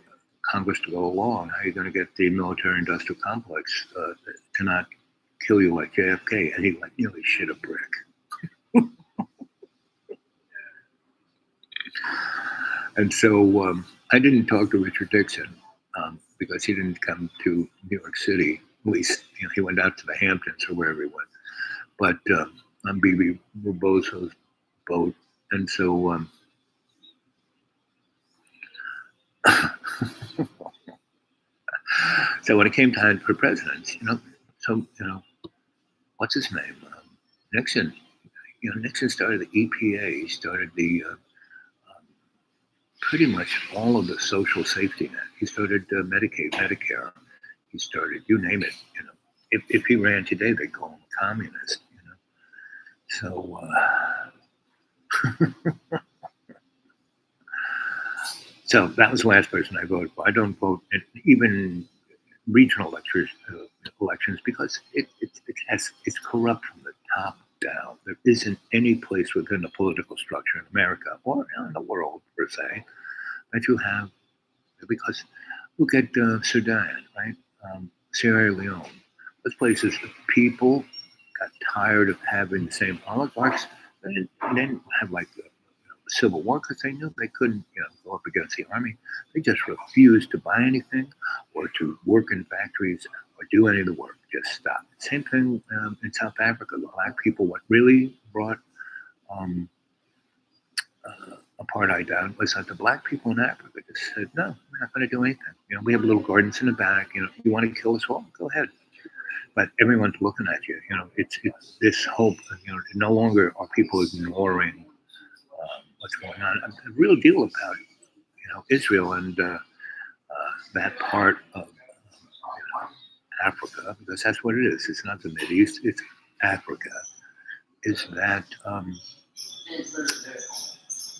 Congress to go along? How are you going to get the military-industrial complex to not kill you like JFK? And he nearly shit a brick. And so I didn't talk to Richard Nixon because he didn't come to New York City. At least he went out to the Hamptons or wherever he went. But on B.B. Rebozo's boat, and so so when it came time for presidents, what's his name? Nixon. Nixon started the EPA. He started the pretty much all of the social safety net. He started Medicaid, Medicare. He started, you name it. If he ran today, they'd call him a communist. So so that was the last person I voted for. I don't vote in even regional elections because it's corrupt from the top down. There isn't any place within the political structure in America or in the world per se that you have, because look at Sudan, right? Sierra Leone. Those places, the people got tired of having the same oligarchs. They didn't have like the civil war because they knew they couldn't go up against the army. They just refused to buy anything or to work in factories or do any of the work. Just stop. Same thing in South Africa. The black people, what really brought apartheid down was that the black people in Africa just said, no, we're not going to do anything. We have little gardens in the back. You want to kill us all? Go ahead. But everyone's looking at you. It's this hope. No longer are people ignoring what's going on. The real deal about Israel and that part of Africa, because that's what it is. It's not the Middle East. It's Africa. Is that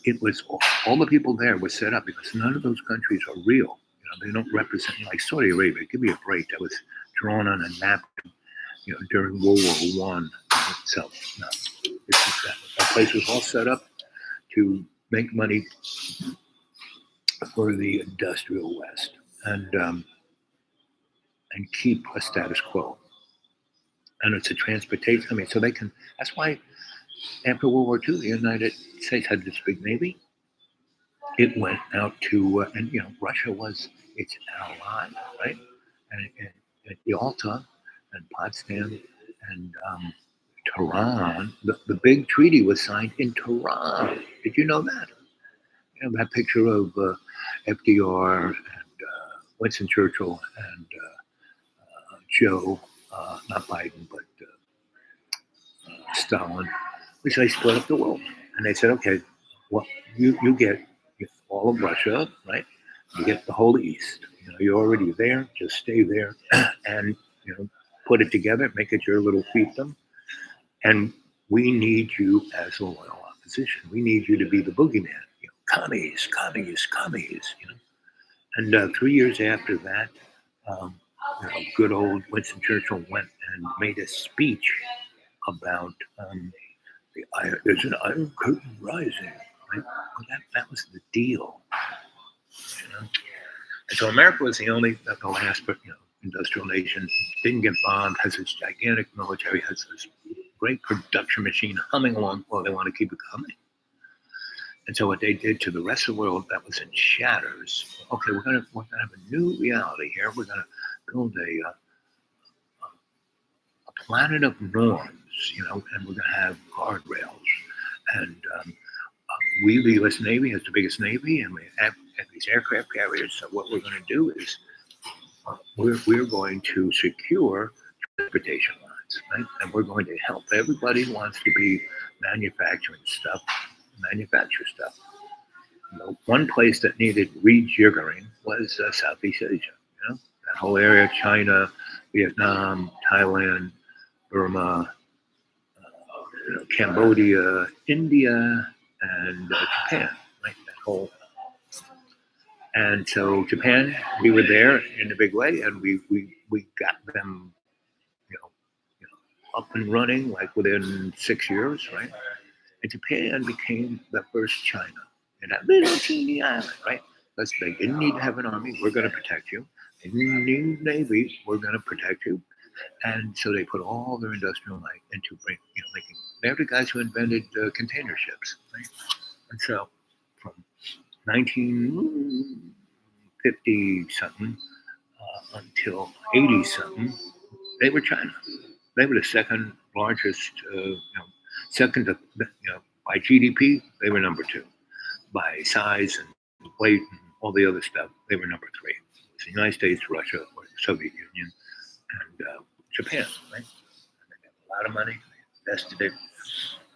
it was all the people there were set up because none of those countries are real. They don't represent, like Saudi Arabia. Give me a break. That was drawn on a napkin, during World War One. So no, that place was all set up to make money for the industrial West and keep a status quo. And it's a transportation. I mean, so they can. That's why after World War II, the United States had this big navy. It went out to, and Russia was its ally, right? And Yalta and Potsdam and Tehran. The big treaty was signed in Tehran. Did you know that? That picture of FDR and Winston Churchill and Joe, not Biden, but Stalin, which they split up the world. And they said, okay, well, you get all of Russia, right? You get the whole East. You're already there. Just stay there and, put it together, make it your little fiefdom. And we need you as a loyal opposition. We need you to be the boogeyman. Commies, commies, commies. And 3 years after that, good old Winston Churchill went and made a speech about there's an iron curtain rising. Right? Well, that was the deal. And so America was the last, industrial nation. Didn't get bombed. Has this gigantic military. Has this great production machine humming along. Well, they want to keep it coming. And so what they did to the rest of the world, that was in shatters. Okay, we're gonna have a new reality here. We're gonna build a planet of norms, and we're gonna have guardrails. And we, the U.S. Navy, has the biggest Navy, and we have these aircraft carriers. So what we're going to do is we're going to secure transportation lines, right? And we're going to help everybody who wants to be manufacture stuff. One place that needed rejiggering was Southeast Asia. That whole area: China, Vietnam, Thailand, Burma, Cambodia, India, and Japan. Right, that whole. And so Japan, we were there in a big way, and we got them, up and running like within 6 years, right? And Japan became the first China, and that little teeny island, right? Because they didn't need to have an army. We're going to protect you. They didn't need a navy. We're going to protect you. And so they put all their industrial might into making. They're the guys who invented container ships, right? And so from 1950 something until 80 something, they were China. They were the second largest, second to, by GDP, they were number 2. By size and weight and all the other stuff, they were number 3. It was the United States, Russia, or the Soviet Union, and Japan, right? And they got a lot of money, they invested it,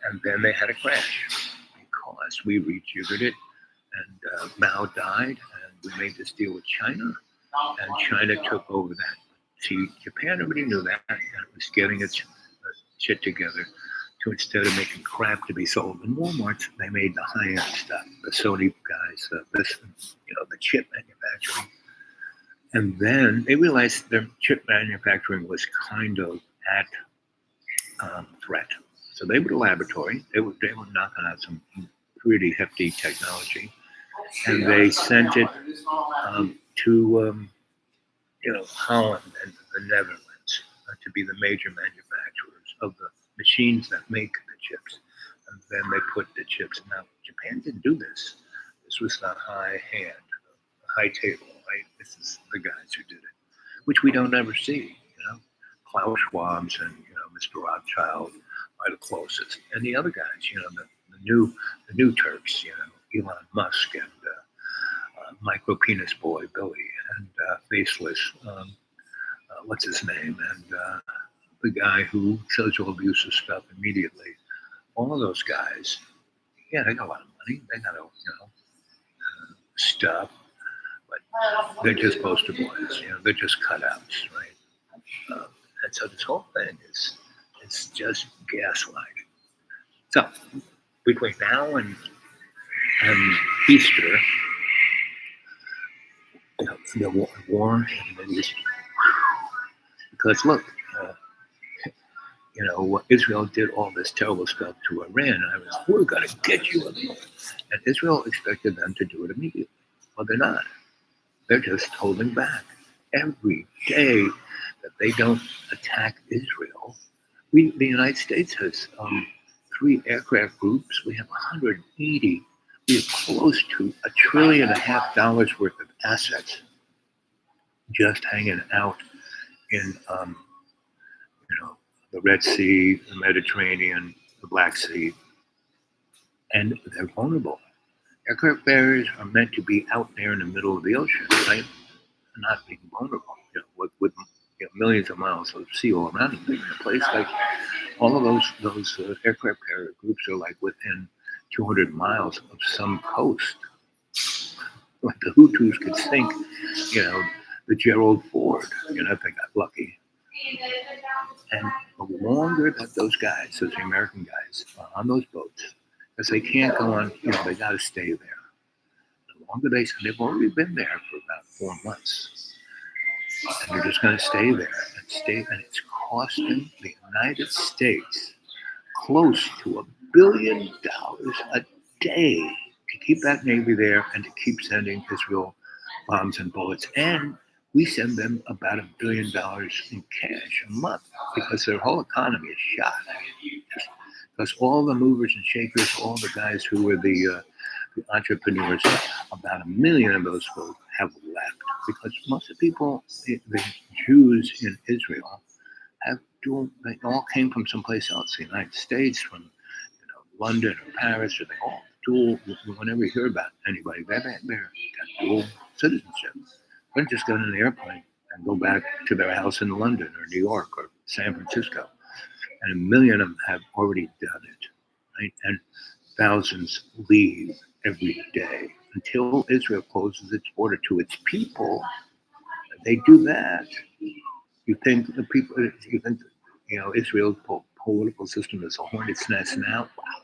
and then they had a crash because we rejiggered it, and Mao died, and we made this deal with China, and China took over that. See, Japan already knew that, and it was getting its shit together to, instead of making crap to be sold in Walmart, they made the high-end stuff. The Sony guys, the chip manufacturing. And then they realized their chip manufacturing was kind of at threat. So they were the laboratory. They were knocking out some pretty hefty technology, and they sent it to Holland and the Netherlands to be the major manufacturers of the machines that make the chips. And then they put the chips. Now, Japan didn't do this. This was the high hand, the high table, right? This is the guys who did it, which we don't ever see. Klaus Schwab's and Mr. Rothschild are the closest, and the other guys, the new Turks, Elon Musk and Micro Penis Boy Billy and Faceless, what's his name, and the guy who sells you abusive stuff immediately. All of those guys, yeah, they got a lot of money. They got stuff, but they're just poster boys. They're just cutouts, right? And so this whole thing is it's just gaslighting. So between now and and Easter, the war, and then just because look, uh, Israel did all this terrible stuff to Iran. We're going to get you. And Israel expected them to do it immediately. Well, they're not. They're just holding back. Every day that they don't attack Israel, the United States has 3 aircraft groups. We have 180. We have close to $1.5 trillion worth of assets just hanging out in the Red Sea, the Mediterranean, the Black Sea, and they're vulnerable. Aircraft carriers are meant to be out there in the middle of the ocean, right? Not being vulnerable, with millions of miles of sea all around them. A place like all of those aircraft carrier groups are like within 200 miles of some coast. Like the Hutus could sink, the Gerald Ford, if they got lucky. And the longer that those American guys, are on those boats, because they can't go on, they got to stay there. The longer they've already been there for about 4 months, and they're just going to stay there and it's costing the United States close to $1 billion a day to keep that Navy there and to keep sending Israel bombs and bullets. And we send them about $1 billion in cash a month because their whole economy is shot. Because all the movers and shakers, all the guys who were the entrepreneurs, about 1 million of those folks have left. Because most of the people, the Jews in Israel, they all came from someplace else, the United States, from London or Paris, or they all dual. Whenever you hear about anybody, they're got dual citizenship. They just get on an airplane and go back to their house in London or New York or San Francisco, and 1 million of them have already done it, right? And thousands leave every day until Israel closes its border to its people. They do that. You think Israel's political system is a hornet's nest now? Wow.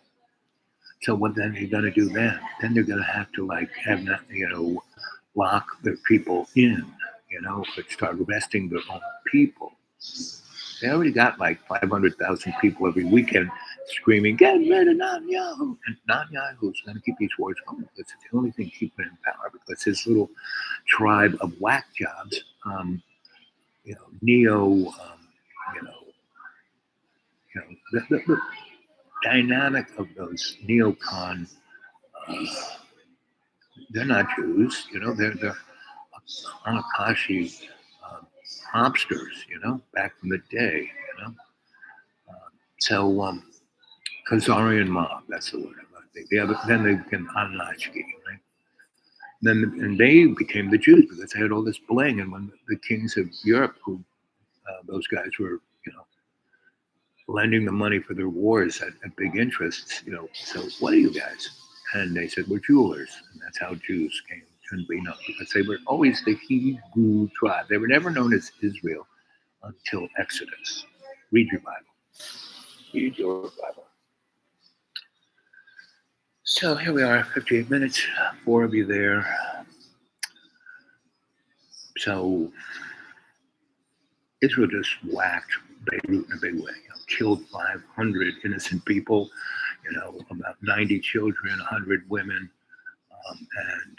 So what then are you going to do then? Then they're going to have to have that, lock their people in, but start arresting their own people. They already got 500,000 people every weekend screaming, "Get rid of Netanyahu!" And Netanyahu's going to keep these wars going because it's the only thing keeping him in power. Because his little tribe of whack jobs, the dynamic of those neocon, they're not Jews, they're Anakashi mobsters, back in the day, So Khazarian mob, that's the word I think. Then they became Anlachki, right? And they became the Jews because they had all this bling. And when the kings of Europe, who those guys were, lending the money for their wars at big interests, so what are you guys? And they said, we're jewelers. And that's how Jews came to be known, because they were always the Hebrew tribe. They were never known as Israel until Exodus. Read your Bible. Read your Bible. So here we are, 58 minutes, 4 of you there. So Israel just whacked Beirut in a big way. Killed 500 innocent people, about 90 children, 100 women. And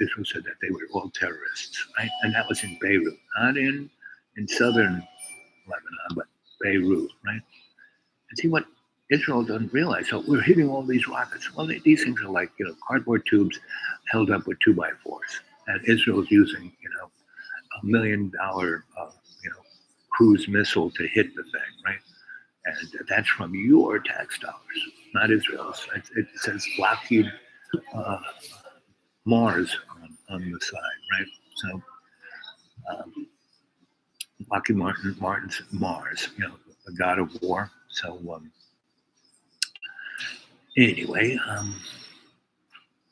Israel said that they were all terrorists, right? And that was in Beirut, not in southern Lebanon, but Beirut, right? And see what Israel doesn't realize. So we're hitting all these rockets. Well, these things are like, cardboard tubes held up with 2x4s. And Israel's using, $1 million, cruise missile to hit the thing, right? And that's from your tax dollars, not Israel's. It says Lockheed Mars on the side, right? So Lockheed Martin's Mars, the god of war. So anyway,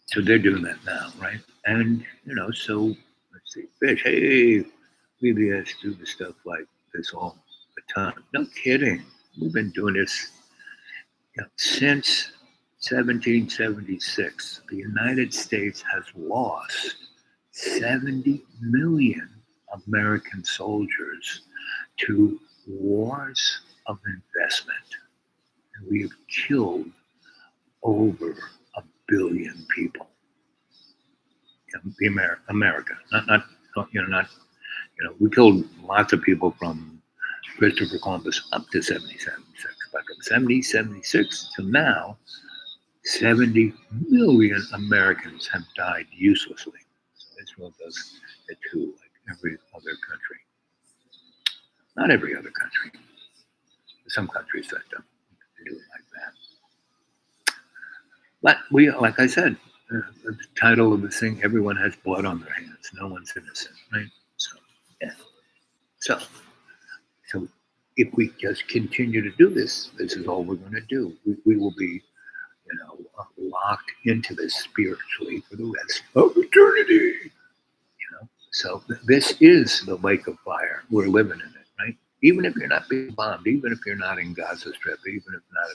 so they're doing that now, right? And so let's see, fish. Hey, PBS do the stuff like this all the time. No kidding. We've been doing this since 1776, the United States has lost 70 million American soldiers to wars of investment. And we have killed over 1 billion people. America, not we killed lots of people from Christopher Columbus up to 1776, but from 1776 to now, 70 million Americans have died uselessly. So Israel does it too, like every other country. Not every other country. There's some countries that don't do it like that. But we, like I said, the title of the thing, everyone has blood on their hands. No one's innocent, right? So, yeah. So if we just continue to do this, this is all we're going to do. We will be, locked into this spiritually for the rest of eternity. So this is the lake of fire. We're living in it, right? Even if you're not being bombed, even if you're not in Gaza Strip, even if not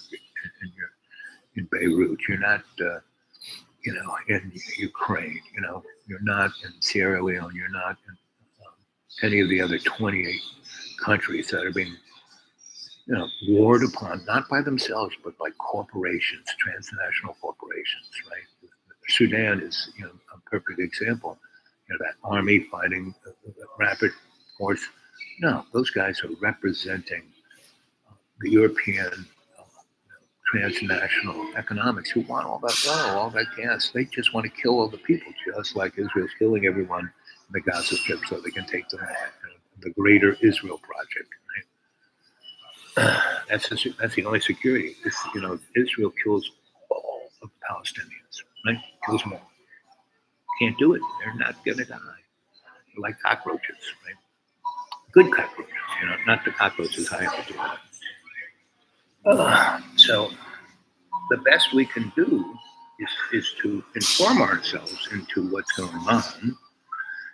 in Beirut, you're not, in Ukraine, you're not in Sierra Leone, you're not in any of the other 28 countries that are being, warred upon, not by themselves, but by corporations, transnational corporations, right? Sudan is, a perfect example. That army fighting the rapid force. No, those guys are representing the European transnational economics who want all that oil, all that gas. They just want to kill all the people, just like Israel's killing everyone in the Gaza Strip so they can take the land. The Greater Israel Project. Right? That's the only security. Israel kills all of the Palestinians. Right? Kills them all. Can't do it. They're not gonna die. They're like cockroaches, right? Good cockroaches, not the cockroaches I have to do. So the best we can do is to inform ourselves into what's going on.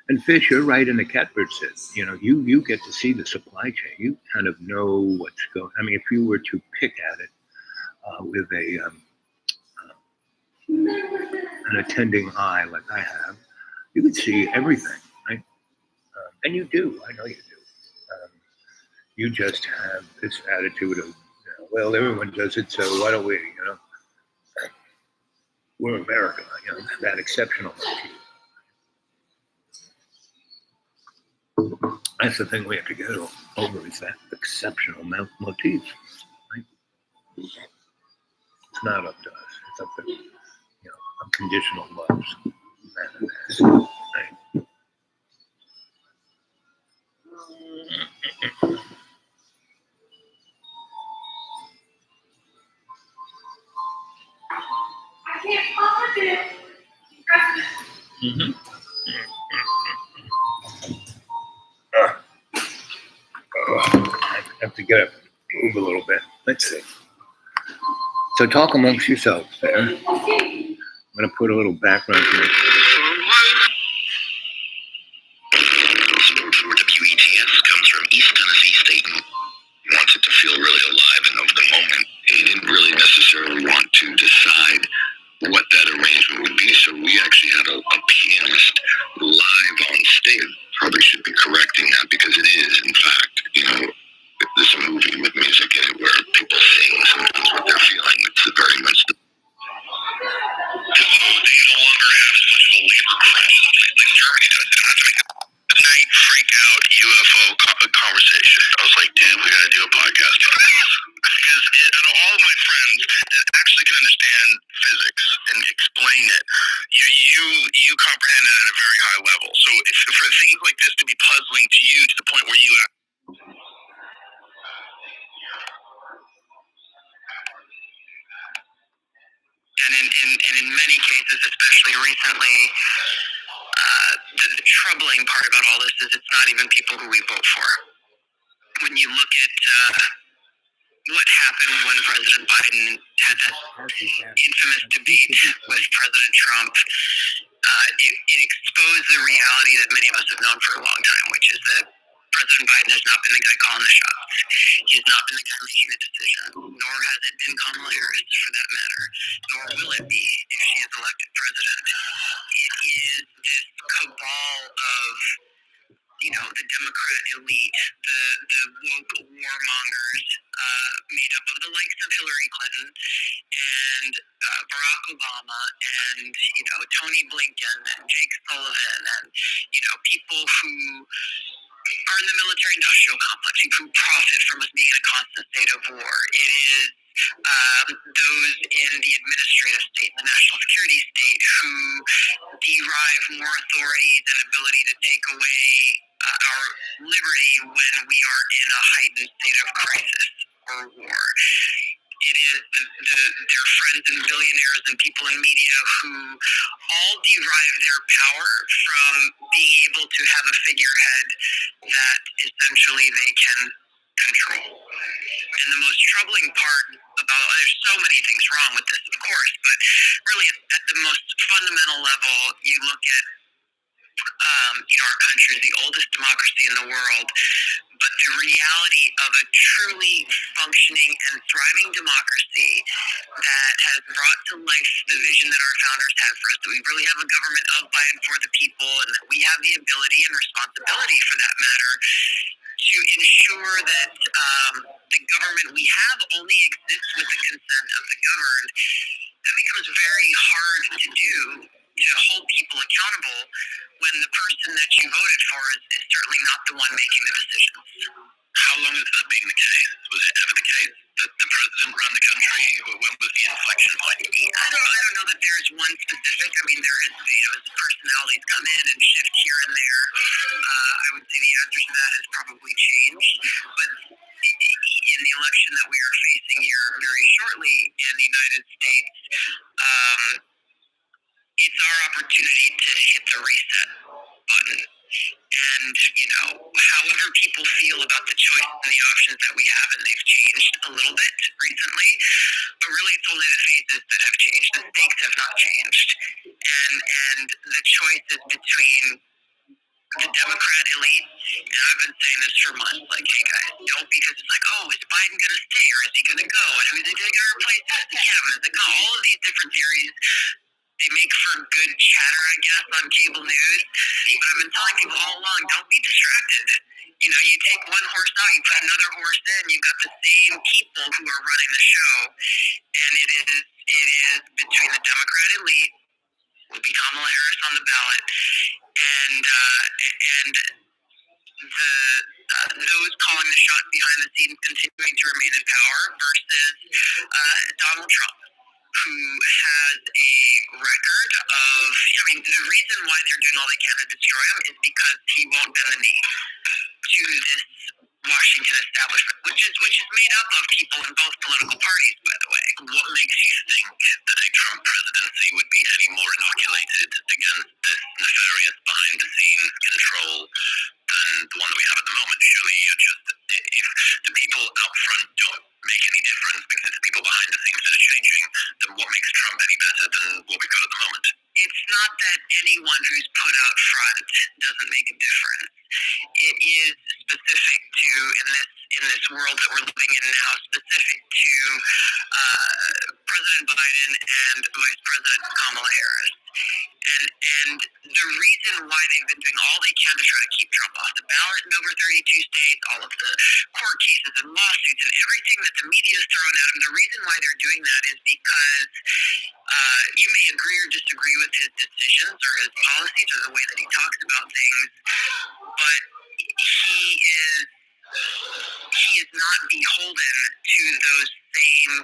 And fish, you're right in the catbird says, you get to see the supply chain. You kind of know what's going. I mean, if you were to pick at it with an attending eye like I have, you could see everything, right? And you do. I know you do. You just have this attitude of, well, everyone does it, so why don't we? We're America. That exceptional motif. That's the thing we have to get over is that exceptional motif. Right? It's not up to us. It's up to unconditional love's manifest. Right? I can't find it. Mm-hmm. I have to get up and move a little bit. Let's see. So talk amongst yourselves there. I'm going to put a little background here. Support for WETS comes from East Tennessee State and wants it to feel really alive and of the moment. He didn't really necessarily want to decide what that arrangement would be, so we actually had a pianist live on stage. Probably should be correcting that because it is, in fact, there's a movie with music in it where people sing sometimes what they're feeling. It's very much the they no longer have as much of a labor crunch like Germany does. They don't have to make a night freak out UFO conversation. I was like, dude, we gotta do a podcast because out of all of my friends that actually can understand physics and explain it, you comprehend it at a very high level. So for things like this to be puzzling to you to the point where you and in many cases, especially recently, the troubling part about all this is it's not even people who we vote for. When you look at what happened when President Biden had that infamous debate with President Trump, it exposed the reality that many of us have known for a long time, which is that President Biden has not been the guy calling the shots. He's not been the guy making the decision, nor has it been Kamala Harris, for that matter, nor will it be if she is elected president. It is this cabal of, the Democrat elite, the woke warmongers, made up of the likes of Hillary Clinton and Barack Obama and, Tony Blinken and Jake Sullivan and, people who are in the military-industrial complex, who profit from us being in a constant state of war. It is those in the administrative state, the national security state, who derive more authorities and ability to take away our liberty when we are in a heightened state of crisis or war. It is their friends and billionaires and people in media who all derive their power from being able to have a figurehead that essentially they can control. And the most troubling part there's so many things wrong with this, of course, but really at the most fundamental level, you look at our country is the oldest democracy in the world, but the reality of a truly functioning and thriving democracy that has brought to life the vision that our founders had for us, that we really have a government of, by, and for the people, and that we have the ability and responsibility, for that matter, to ensure that the government we have only exists with the consent of the governed. That becomes very hard to do, to hold people accountable when the person that you voted for is certainly not the one making the decisions. How long has that been the case? Was it ever the case that the president ran the country? When was the inflection point? I don't know that there's one specific. I mean, there is, as personalities come in and shift here and there. I would say the answer to that has probably changed. But in the election that we are facing here very shortly in the United States, it's our opportunity to hit the reset button. And, however people feel about the choices and the options that we have, and they've changed a little bit recently, but really it's only the faces that have changed. The stakes have not changed. And the choice is between the Democrat elite, and I've been saying this for months, like, hey guys, because it's like, oh, is Biden going to stay or is he going to go? And who's he going to replace that? All of these different theories, they make for good chatter, I guess, on cable news. But I've been telling people all along, don't be distracted. You take one horse out, you put another horse in, you've got the same people who are running the show. And it is between the Democrat elite, will be Kamala Harris on the ballot, and those calling the shots behind the scenes continuing to remain in power versus Donald Trump, who has a record of, the reason why they're doing all they can to destroy him is because he won't bend the knee to this Washington establishment, which is made up of people in both political parties, by the way. What makes you think that a Trump presidency would be any more inoculated against this nefarious behind-the-scenes control than the one that we have at the moment? Surely if the people out front don't make any difference because it's the people behind the scenes that are changing, then what makes Trump any better than what we've got at the moment? It's not that anyone who's put out front doesn't make a difference. It is specific to, in this world that we're living in now, specific to President Biden and Vice President Kamala Harris. And the reason why they've been doing all they can to try to keep Trump off the ballot in over 32 states, all of the court cases and lawsuits and everything that the media is throwing at him, the reason why they're doing that is because you may agree or disagree with his decisions or his policies or the way that he talks about things, but he is not beholden to those same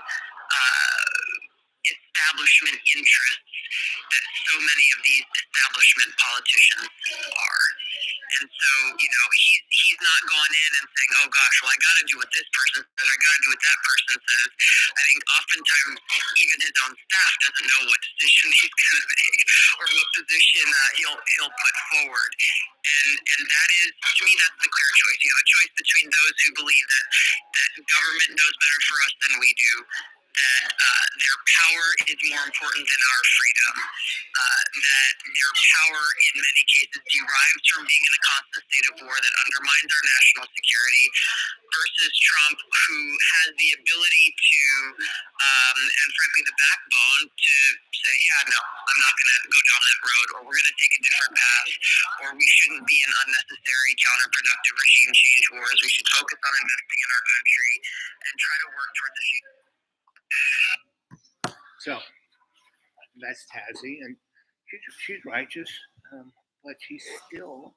establishment interests that so many of these establishment politicians are. And so, he's not going in and saying, oh gosh, well, I got to do what this person says, I got to do what that person says. I think oftentimes even his own staff doesn't know what decision he's going to make or what position he'll put forward. And that is, to me, that's the clear choice. You have a choice between those who believe that government knows better for us than we do, that their power is more important than our freedom, that their power in many cases derives from being in a constant state of war that undermines our national security, versus Trump, who has the ability to, and frankly the backbone to say, yeah, no, I'm not going to go down that road, or we're going to take a different path, or we shouldn't be in unnecessary counterproductive regime change wars. We should focus on investing in our country and try to work towards the future. So that's Tassie, and she's righteous, but she's still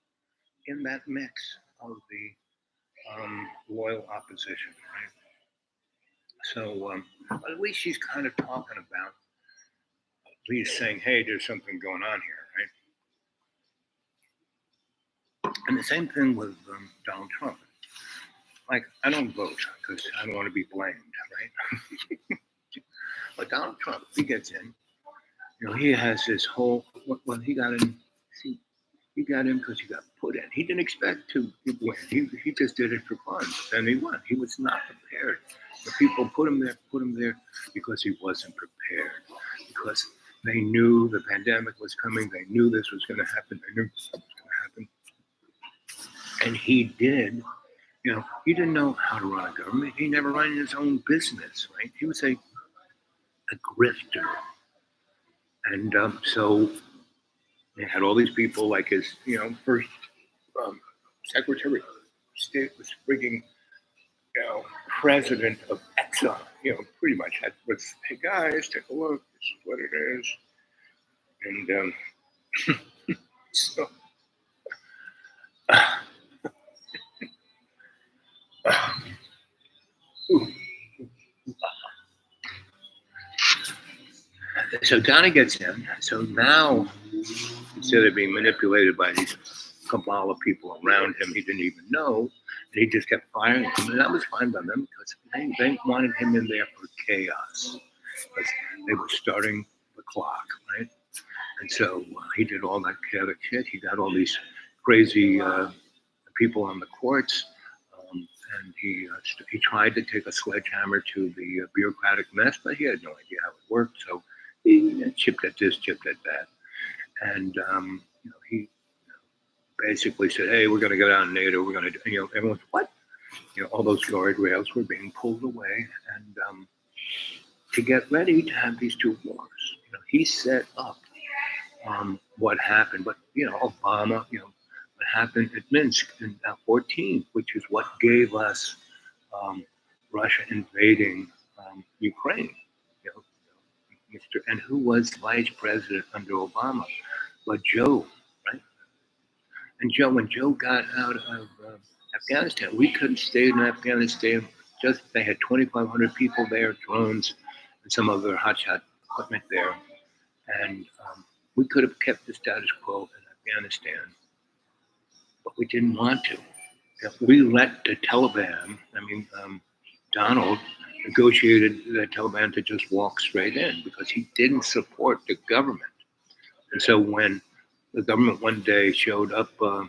in that mix of the loyal opposition, right? So at least she's kind of talking about, at least saying, hey, there's something going on here, right? And the same thing with Donald Trump. Like, I don't vote because I don't want to be blamed, right? But Donald Trump, he gets in, he has this whole, well, he got in, see, he got in because he got put in. He didn't expect to win. He just did it for fun, and he won. He was not prepared. The people put him there because he wasn't prepared, because they knew the pandemic was coming. They knew this was going to happen. They knew this was going to happen. And he did, he didn't know how to run a government. He never ran his own business, right? He was a grifter. And so they had all these people like his, first Secretary of State was frigging, president of Exxon, pretty much was, hey guys, take a look, this is what it is. And so, so Donnie gets in. So now, instead of being manipulated by these cabal of people around him he didn't even know, and he just kept firing him, and that was fine by them because they wanted him in there for chaos, because they were starting the clock, right? And so he did all that chaotic shit. He got all these crazy people on the courts, and he tried to take a sledgehammer to the bureaucratic mess, but he had no idea how it worked. So he chipped at this, chipped at that, and he basically said, "Hey, we're going to go down to NATO. We're going to," everyone's what? All those guardrails were being pulled away, and to get ready to have these two wars. He set up what happened, but Obama, what happened at Minsk in 14, which is what gave us Russia invading Ukraine. And who was vice president under Obama? But Joe, right? And when Joe got out of Afghanistan, we couldn't stay in Afghanistan. They had 2,500 people there, drones, and some other hotshot equipment there, and we could have kept the status quo in Afghanistan, but we didn't want to. We let the Taliban, Donald negotiated the Taliban to just walk straight in because he didn't support the government. And so when the government one day showed up at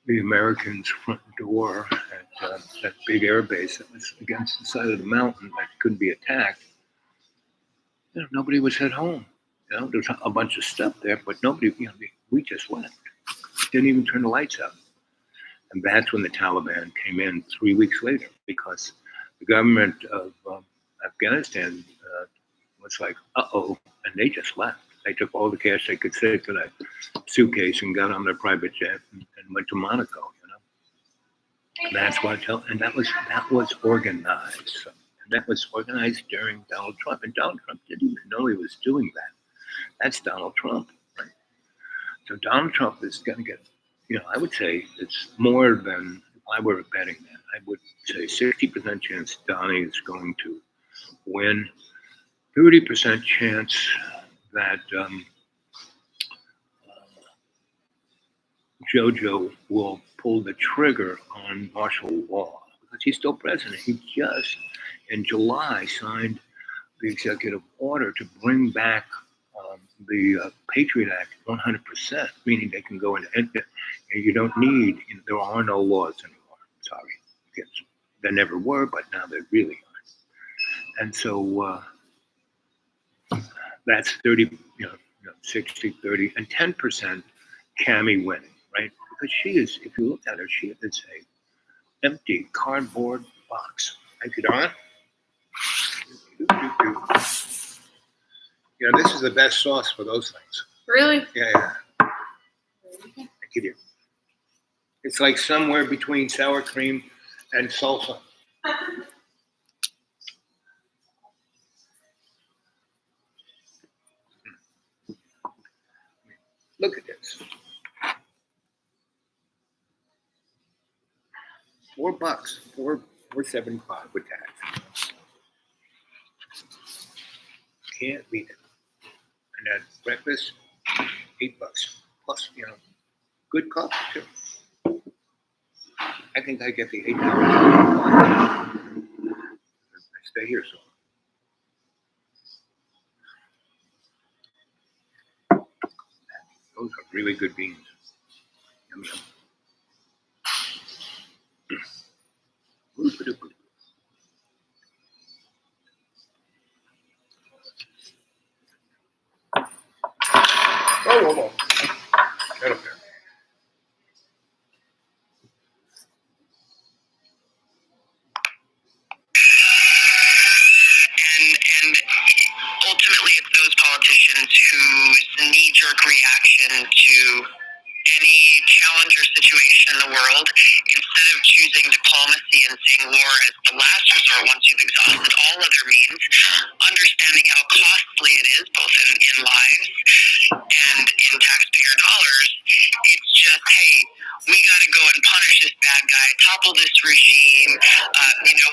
the Americans' front door at that big air base that was against the side of the mountain that couldn't be attacked, nobody was at home. There was a bunch of stuff there, but nobody, we just left. Didn't even turn the lights out. And that's when the Taliban came in 3 weeks later, because the government of Afghanistan was like, uh-oh, and they just left. They took all the cash they could take to that suitcase and got on their private jet and went to Monaco, And that's what and that was organized. And that was organized during Donald Trump. And Donald Trump didn't even know he was doing that. That's Donald Trump, right? So Donald Trump is going to get, I would say it's more than, if I were betting that, I would say 60% chance Donnie is going to win, 30% chance that JoJo will pull the trigger on martial law because he's still president. He just, in July, signed the executive order to bring back the Patriot Act 100%, meaning they can go into and you don't need, there are no laws anymore. Sorry. Yes. There never were, but now there really are. And so that's 30, 60-30, and 10% Cami winning, right? Because she is, if you look at her, she is a empty cardboard box. Thank you, Donna. You know, this is the best sauce for those things. Really? Yeah. I kid you. It's like somewhere between sour cream and salsa. Look at this. $4, $4.75 with tax. Can't beat it. And at breakfast, $8 plus, you know, good coffee too. I think I get the $8. I stay here, so. Those are really good beans. Yum, yum. Whoa. Get up there. And ultimately, it's those politicians whose knee-jerk reaction to any challenge or situation in the world, instead of choosing diplomacy and seeing war as the last resort once you've exhausted all other means, understanding how costly it is, both in lives and in taxpayer dollars, it's just, hey, we got to go and punish this bad guy, topple this regime,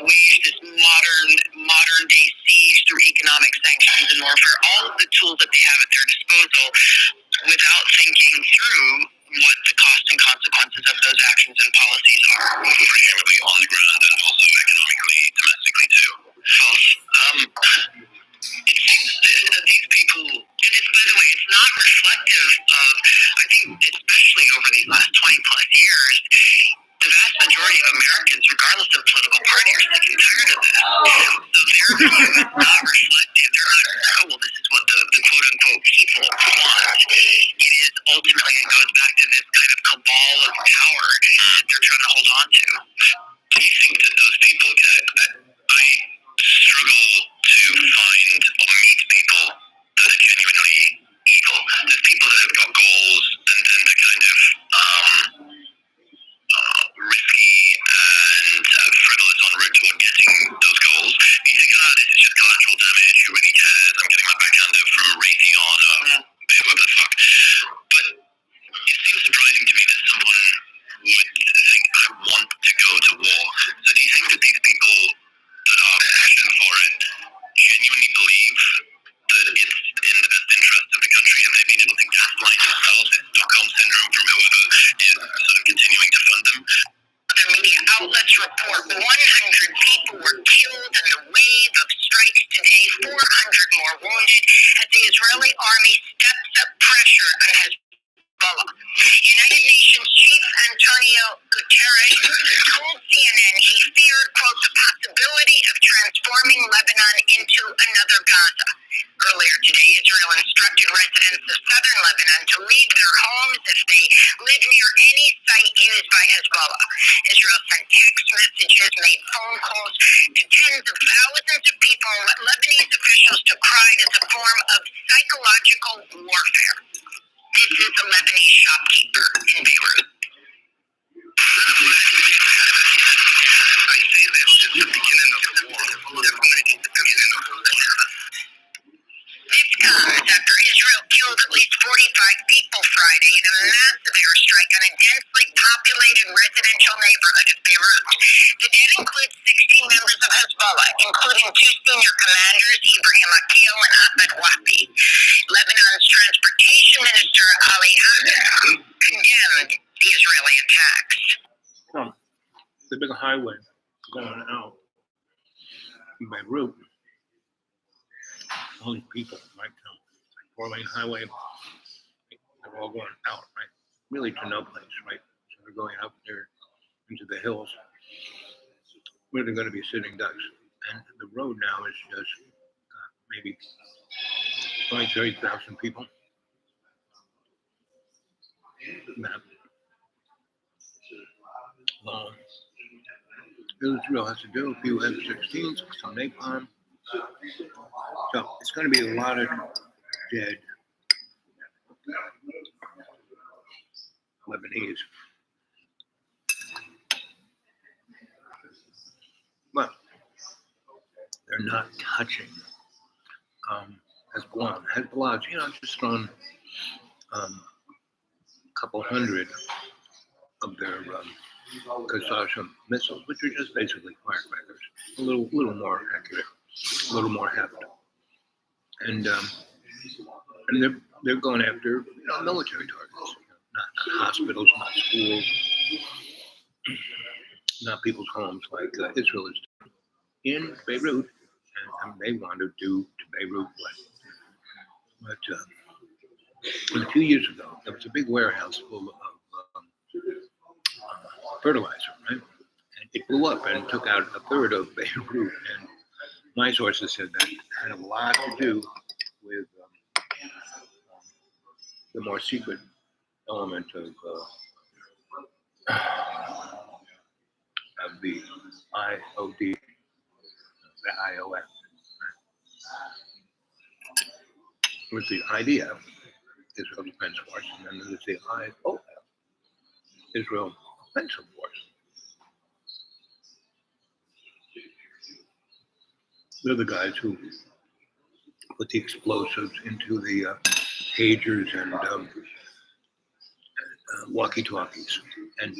wage this modern day siege through economic sanctions and warfare, all of the tools that they have at their disposal, without thinking through what the costs and consequences of those actions and policies are. Presumably on the ground and also economically, domestically too. It seems that these people, and it's, by the way, it's not reflective of, I think, especially over these last 20 plus years, the vast majority of Americans, regardless of political party, are sick and tired of this. So their view is not reflective. They're not, oh, well, this is what the quote unquote people want. It is ultimately, it goes back to this kind of cabal of power that they're trying to hold on to. Do you think that those people I struggle to find or meet people that are genuinely evil? There's people that have got goals and then they're kind of risky and frivolous en route toward getting those goals. You think, this is just collateral damage, who really cares? I'm getting my backhander from Raytheon or whoever the fuck. But it seems surprising to me that someone would think, I want to go to war. So do you think that these people that are passionate for it genuinely believe that it's in the best interest of the country? Have they been able to gaslight themselves? It's Stockholm syndrome from whoever is sort of continuing to fund them? Other media outlets report 100 people were killed in the wave of strikes today, 400 more wounded as the Israeli army steps up pressure on Hezbollah. United Nations Chief Antonio Guterres told CNN he feared, quote, the possibility of transforming Lebanon into another Gaza. Earlier today, Israel instructed residents of southern Lebanon to leave their homes if they live near any site used by Hezbollah. Israel sent text messages, made phone calls to tens of thousands of people, and what Lebanese officials decried as a form of psychological warfare. This is a Lebanese shopkeeper in Beirut. I say this is the beginning of the war. Definitely the beginning of the war. This comes after Israel killed at least 45 people Friday in a massive airstrike on a densely populated residential neighborhood of Beirut. The dead include 16 members of Hezbollah, including 2 senior commanders, Ibrahim Akil and Ahmed Wafi. Lebanon's transportation minister, Ali Hamdan, condemned the Israeli attacks. The big highway going out in Beirut. All these people, right? 4-lane highway, they're all going out, right? Really to no place, right? So they're going up there into the hills where they're going to be sitting ducks. And the road now is just maybe 20,000, 30,000 people. that Israel has to do a few F-16s, some napalm. So it's going to be a lot of dead Lebanese. But they're not touching Hezbollah. Hezbollah's, just on a couple hundred of their Kasasha missiles, which are just basically firecrackers, a little more accurate, a little more heft, and they're going after military targets, not hospitals, not schools, not people's homes like Israel is in Beirut, and they want to do to Beirut what a few years ago there was a big warehouse full of fertilizer, right? And it blew up and took out a third of Beirut. And my sources said that had a lot to do with the more secret element of the IOD, the IOF, with the IDF, Israel Defense Force, and then there's the IOF, Israel Offensive Force. They're the guys who put the explosives into the pagers and walkie-talkies. And,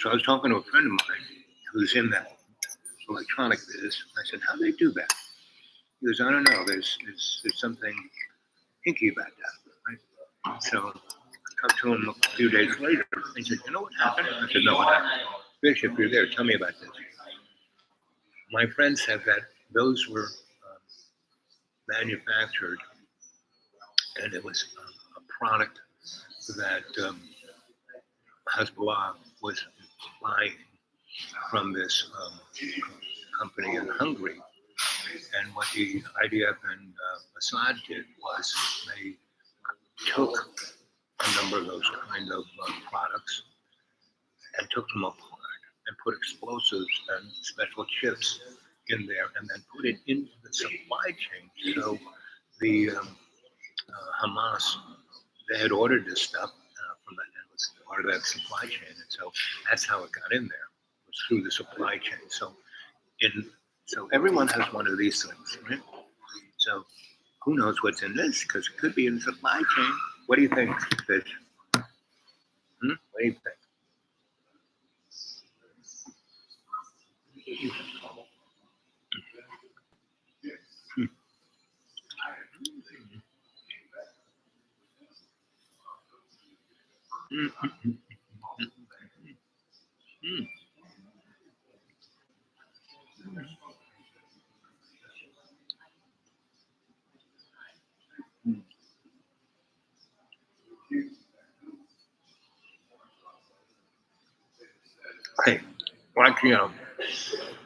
so I was talking to a friend of mine who's in that electronic business. I said, how do they do that? He goes, I don't know. There's something hinky about that. Right? So I talked to him a few days later. He said, you know what happened? I said, no, what happened? Fish, if you're there, tell me about this. My friend said that those were manufactured, and it was a product that Hezbollah was buying from this company in Hungary. And what the IDF and Assad did was they took a number of those kind of products and took them apart and put explosives and special chips in there and then put it into the supply chain. So the Hamas, they had ordered this stuff from that, and it was part of that supply chain. And so that's how it got in there, it was through the supply chain. So everyone has one of these things, right? So who knows what's in this? Because it could be in the supply chain. What do you think, Fish? What do you think? Hey, like,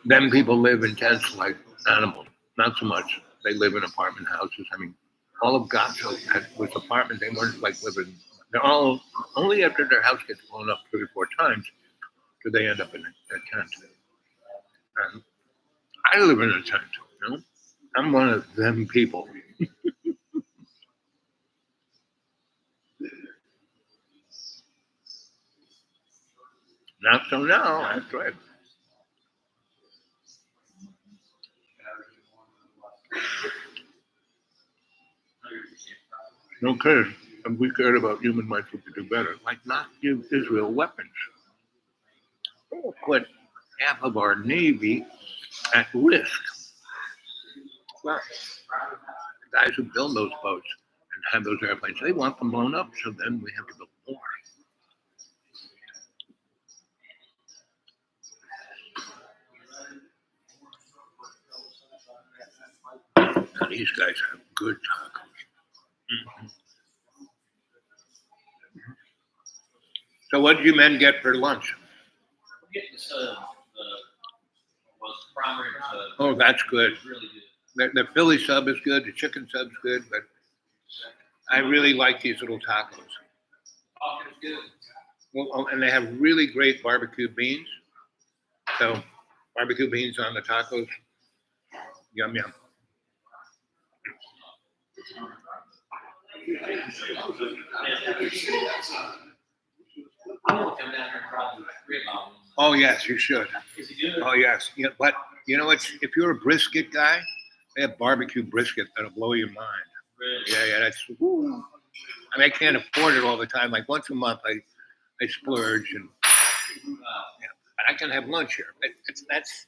them people live in tents like animals. Not so much. They live in apartment houses. I mean, all of Gaza was apartment. They weren't like living. They're all only after their house gets blown up 3 or 4 times do they end up in a tent. And I live in a tent. I'm one of them people. Not so now. That's right. Okay, if we cared about human rights, we could do better. Like not give Israel weapons. We'll put half of our Navy at risk. Well, the guys who build those boats and have those airplanes, they want them blown up, so then we have to build more. Now, these guys have good tacos. So what did you men get for lunch? Oh, that's good. The Philly sub is good. The chicken sub's good, but I really like these little tacos. Talking's good. Well, and they have really great barbecue beans. So barbecue beans on the tacos. Yum, yum. I want to come down here and try the ribeye. Oh, yes, you should. Is it good? Oh, yes. Yeah, but you know what? If you're a brisket guy, they have barbecue brisket that'll blow your mind. Really? Yeah, that's. Woo. I mean, I can't afford it all the time. Like once a month, I splurge, and but I can have lunch here. That's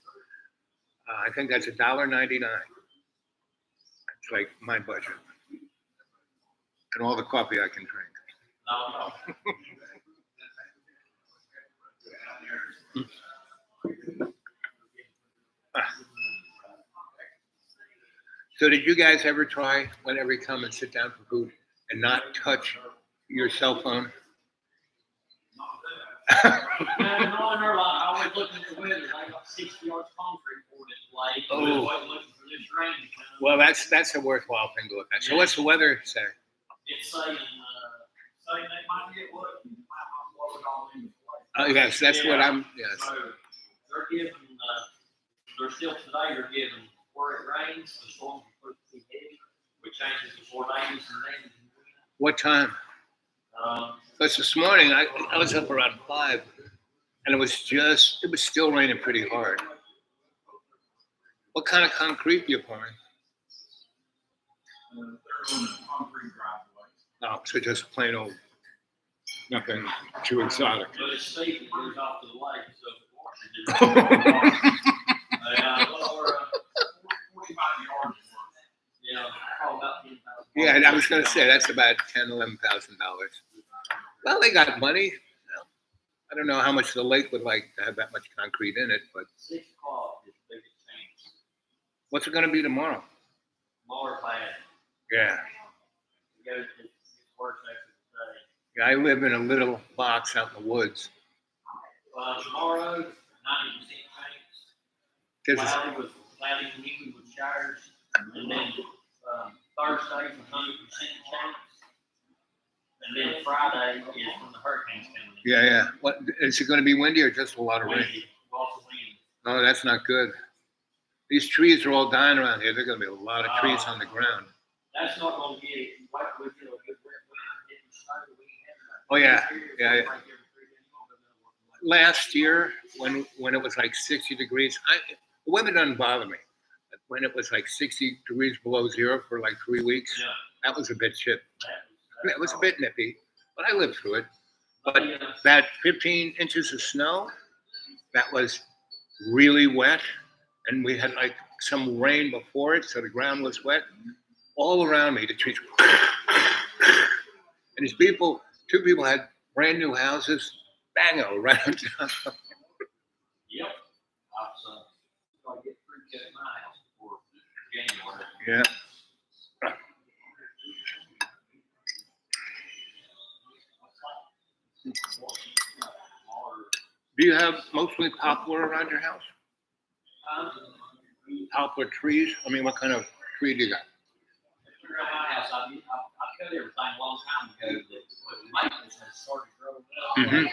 I think that's $1.99. It's like my budget, and all the coffee I can drink. No. So, did you guys ever try, whenever you come and sit down for food, and not touch your cell phone? Man, no, no, I always looking at the weather. I got 60 yards concrete poured in place. Oh. Always looking for this rain to come. Well, that's a worthwhile thing to look at. So, what's the weather say? It's saying they might get what might not blow it all into place. Oh, yes, that's what I'm. Yes. So they're giving, they're still today, they're giving where it rains, the storms are supposed to be heavy, which changes to tornadoes and rain. What time? Because this morning I was up around 5, and it was still raining pretty hard. What kind of concrete you pouring? They're on a concrete driveway. No, so just plain old, nothing too exotic. But it's safe, it goes off to the lake, so if it washes it. Or 45 yards. Yeah, probably about 10,000. Yeah, I was going to say that's about $10,000, $11,000. Well, they got money. I don't know how much the lake would like to have that much concrete in it, but 6 o'clock is the biggest change. what's it going to be tomorrow? More bad. Yeah. It goes, it's worse after the day. Yeah, I live in a little box out in the woods. Tomorrow, 90% chance. Cloudy and humid with showers. And then Thursday, 100% chance. And then Friday is when the hurricane's coming in. Yeah. What is it going to be windy or just a lot of rain? Windy, lots of wind. Oh, that's not good. These trees are all dying around here. There's going to be a lot of trees on the ground. That's not going to get it. Wait, we get a good wet wind, hitting snow. We have Oh, yeah. Last year, when it was like 60 degrees, the weather doesn't bother me. But when it was like 60 degrees below zero for like 3 weeks, Yeah. that was a bit shit. It was a bit nippy, but I lived through it. But But that 15 inches of snow, that was really wet, and we had like some rain before it, so the ground was wet. All around me, the trees. And these people, 2 people had brand new houses, bango, right on top. Yep. I was going to get pretty good at my house before January. Yeah. Do you have mostly poplar around your house? Poplar trees? I mean, what kind of tree do you got? Around my house, I cut everything a long time ago. The maples had started growing up. Mhm.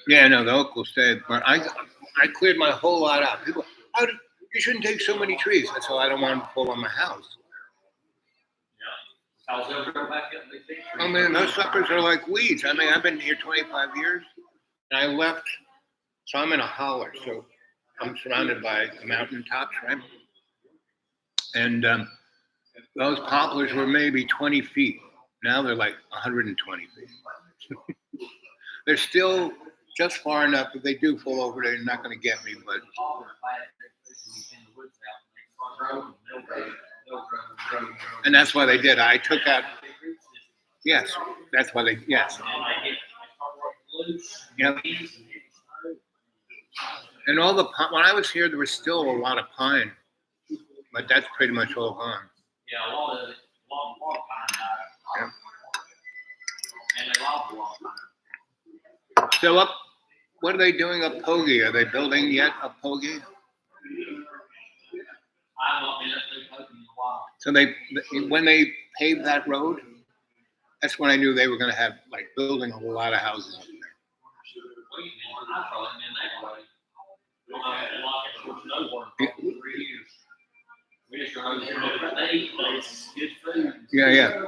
Yeah, no, the oak will stay. But I cleared my whole lot out. People, you shouldn't take so many trees. I said, I don't want them to fall on my house. I mean, those suckers are like weeds. I mean, I've been here 25 years, and I left, so I'm in a holler, so I'm surrounded by mountaintops, right? And those poplars were maybe 20 feet. Now they're like 120 feet. They're still just far enough that they do fall over, they're not going to get me, but and that's why they did. I took out. Yes, that's why they. Yes. Yep. And all the when I was here, there was still a lot of pine, but that's pretty much all gone. Yeah, a lot of pine died. And they lost a lot of pine. So what are they doing up Pogie? Are they building yet up Pogie? I've not been up there in a while. So when they paved that road, that's when I knew they were going to have like building a lot of houses up there. I thought it been that way. For 3 years. We just run over here every day. It's good food. Yeah.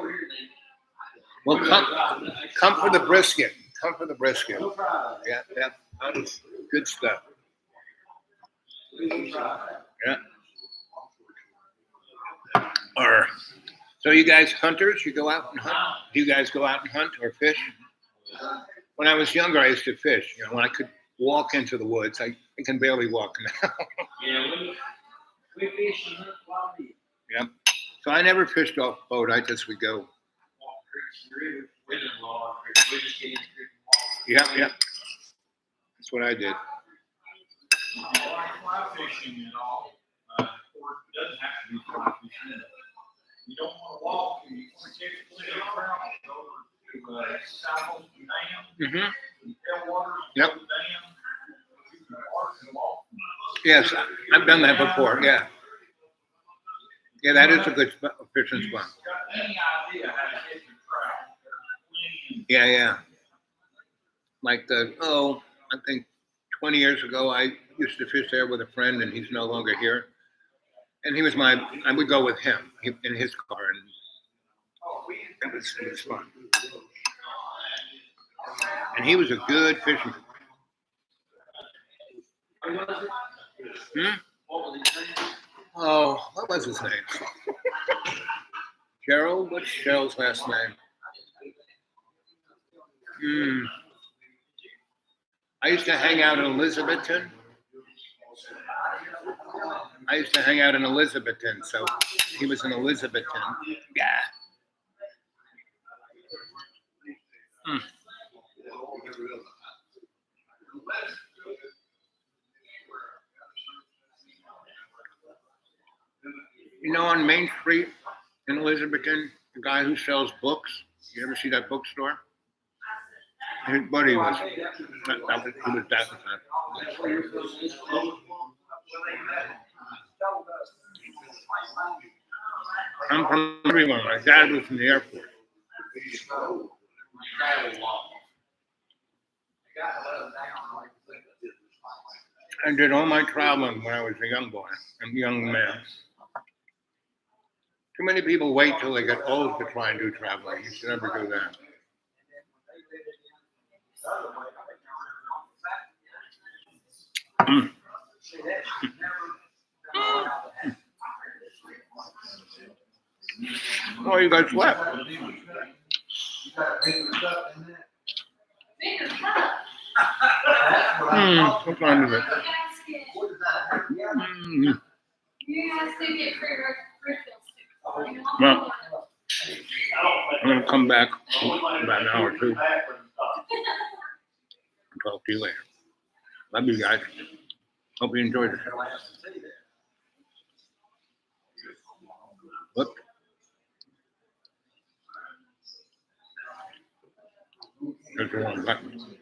Well, come for the brisket. Come for the brisket. No problem. Yeah. That was good stuff. Yeah. So you guys hunters? You go out and hunt? Do you guys go out and hunt or fish? When I was younger, I used to fish. You know, when I could walk into the woods, I can barely walk now. Yeah, we fish and hunt while we Yeah. So I never fished off boat. I just would go. walk creeks and rivers. We didn't log creeks. We just get in the creek and walk. Yeah. That's what I did. Fly fishing and all, or it doesn't have to be fly fishing. You don't want to walk, and you want to catch plenty of trout, go over to South Ocean Dam, Mm-hmm. Tailwater, Yep. go to the dam. You can park and walk. Yes, I've done that before. Yeah. Yeah, that is a good fishing spot. Got any idea how to catch a trout? There's plenty. Yeah. Like I think 20 years ago, I used to fish there with a friend, and he's no longer here. And I would go with him in his car, and it was fun. And he was a good fisherman. Oh, what was his name? Gerald? What's Gerald's last name? I used to hang out in Elizabethton. So he was in Elizabethton. Yeah. You know, on Main Street in Elizabethton, the guy who sells books. You ever see that bookstore? His buddy was. He was that. I'm from everyone. My dad was in the Air Force. I did all my traveling when I was a young boy, a young man. Too many people wait till they get old to try and do traveling. You should never do that. Oh, you guys left. What time is it? You guys did get free refills. Well, I'm going to come back in about an hour or two and talk to you later. Love you guys. Hope you enjoyed the show. Look. There's the wrong button.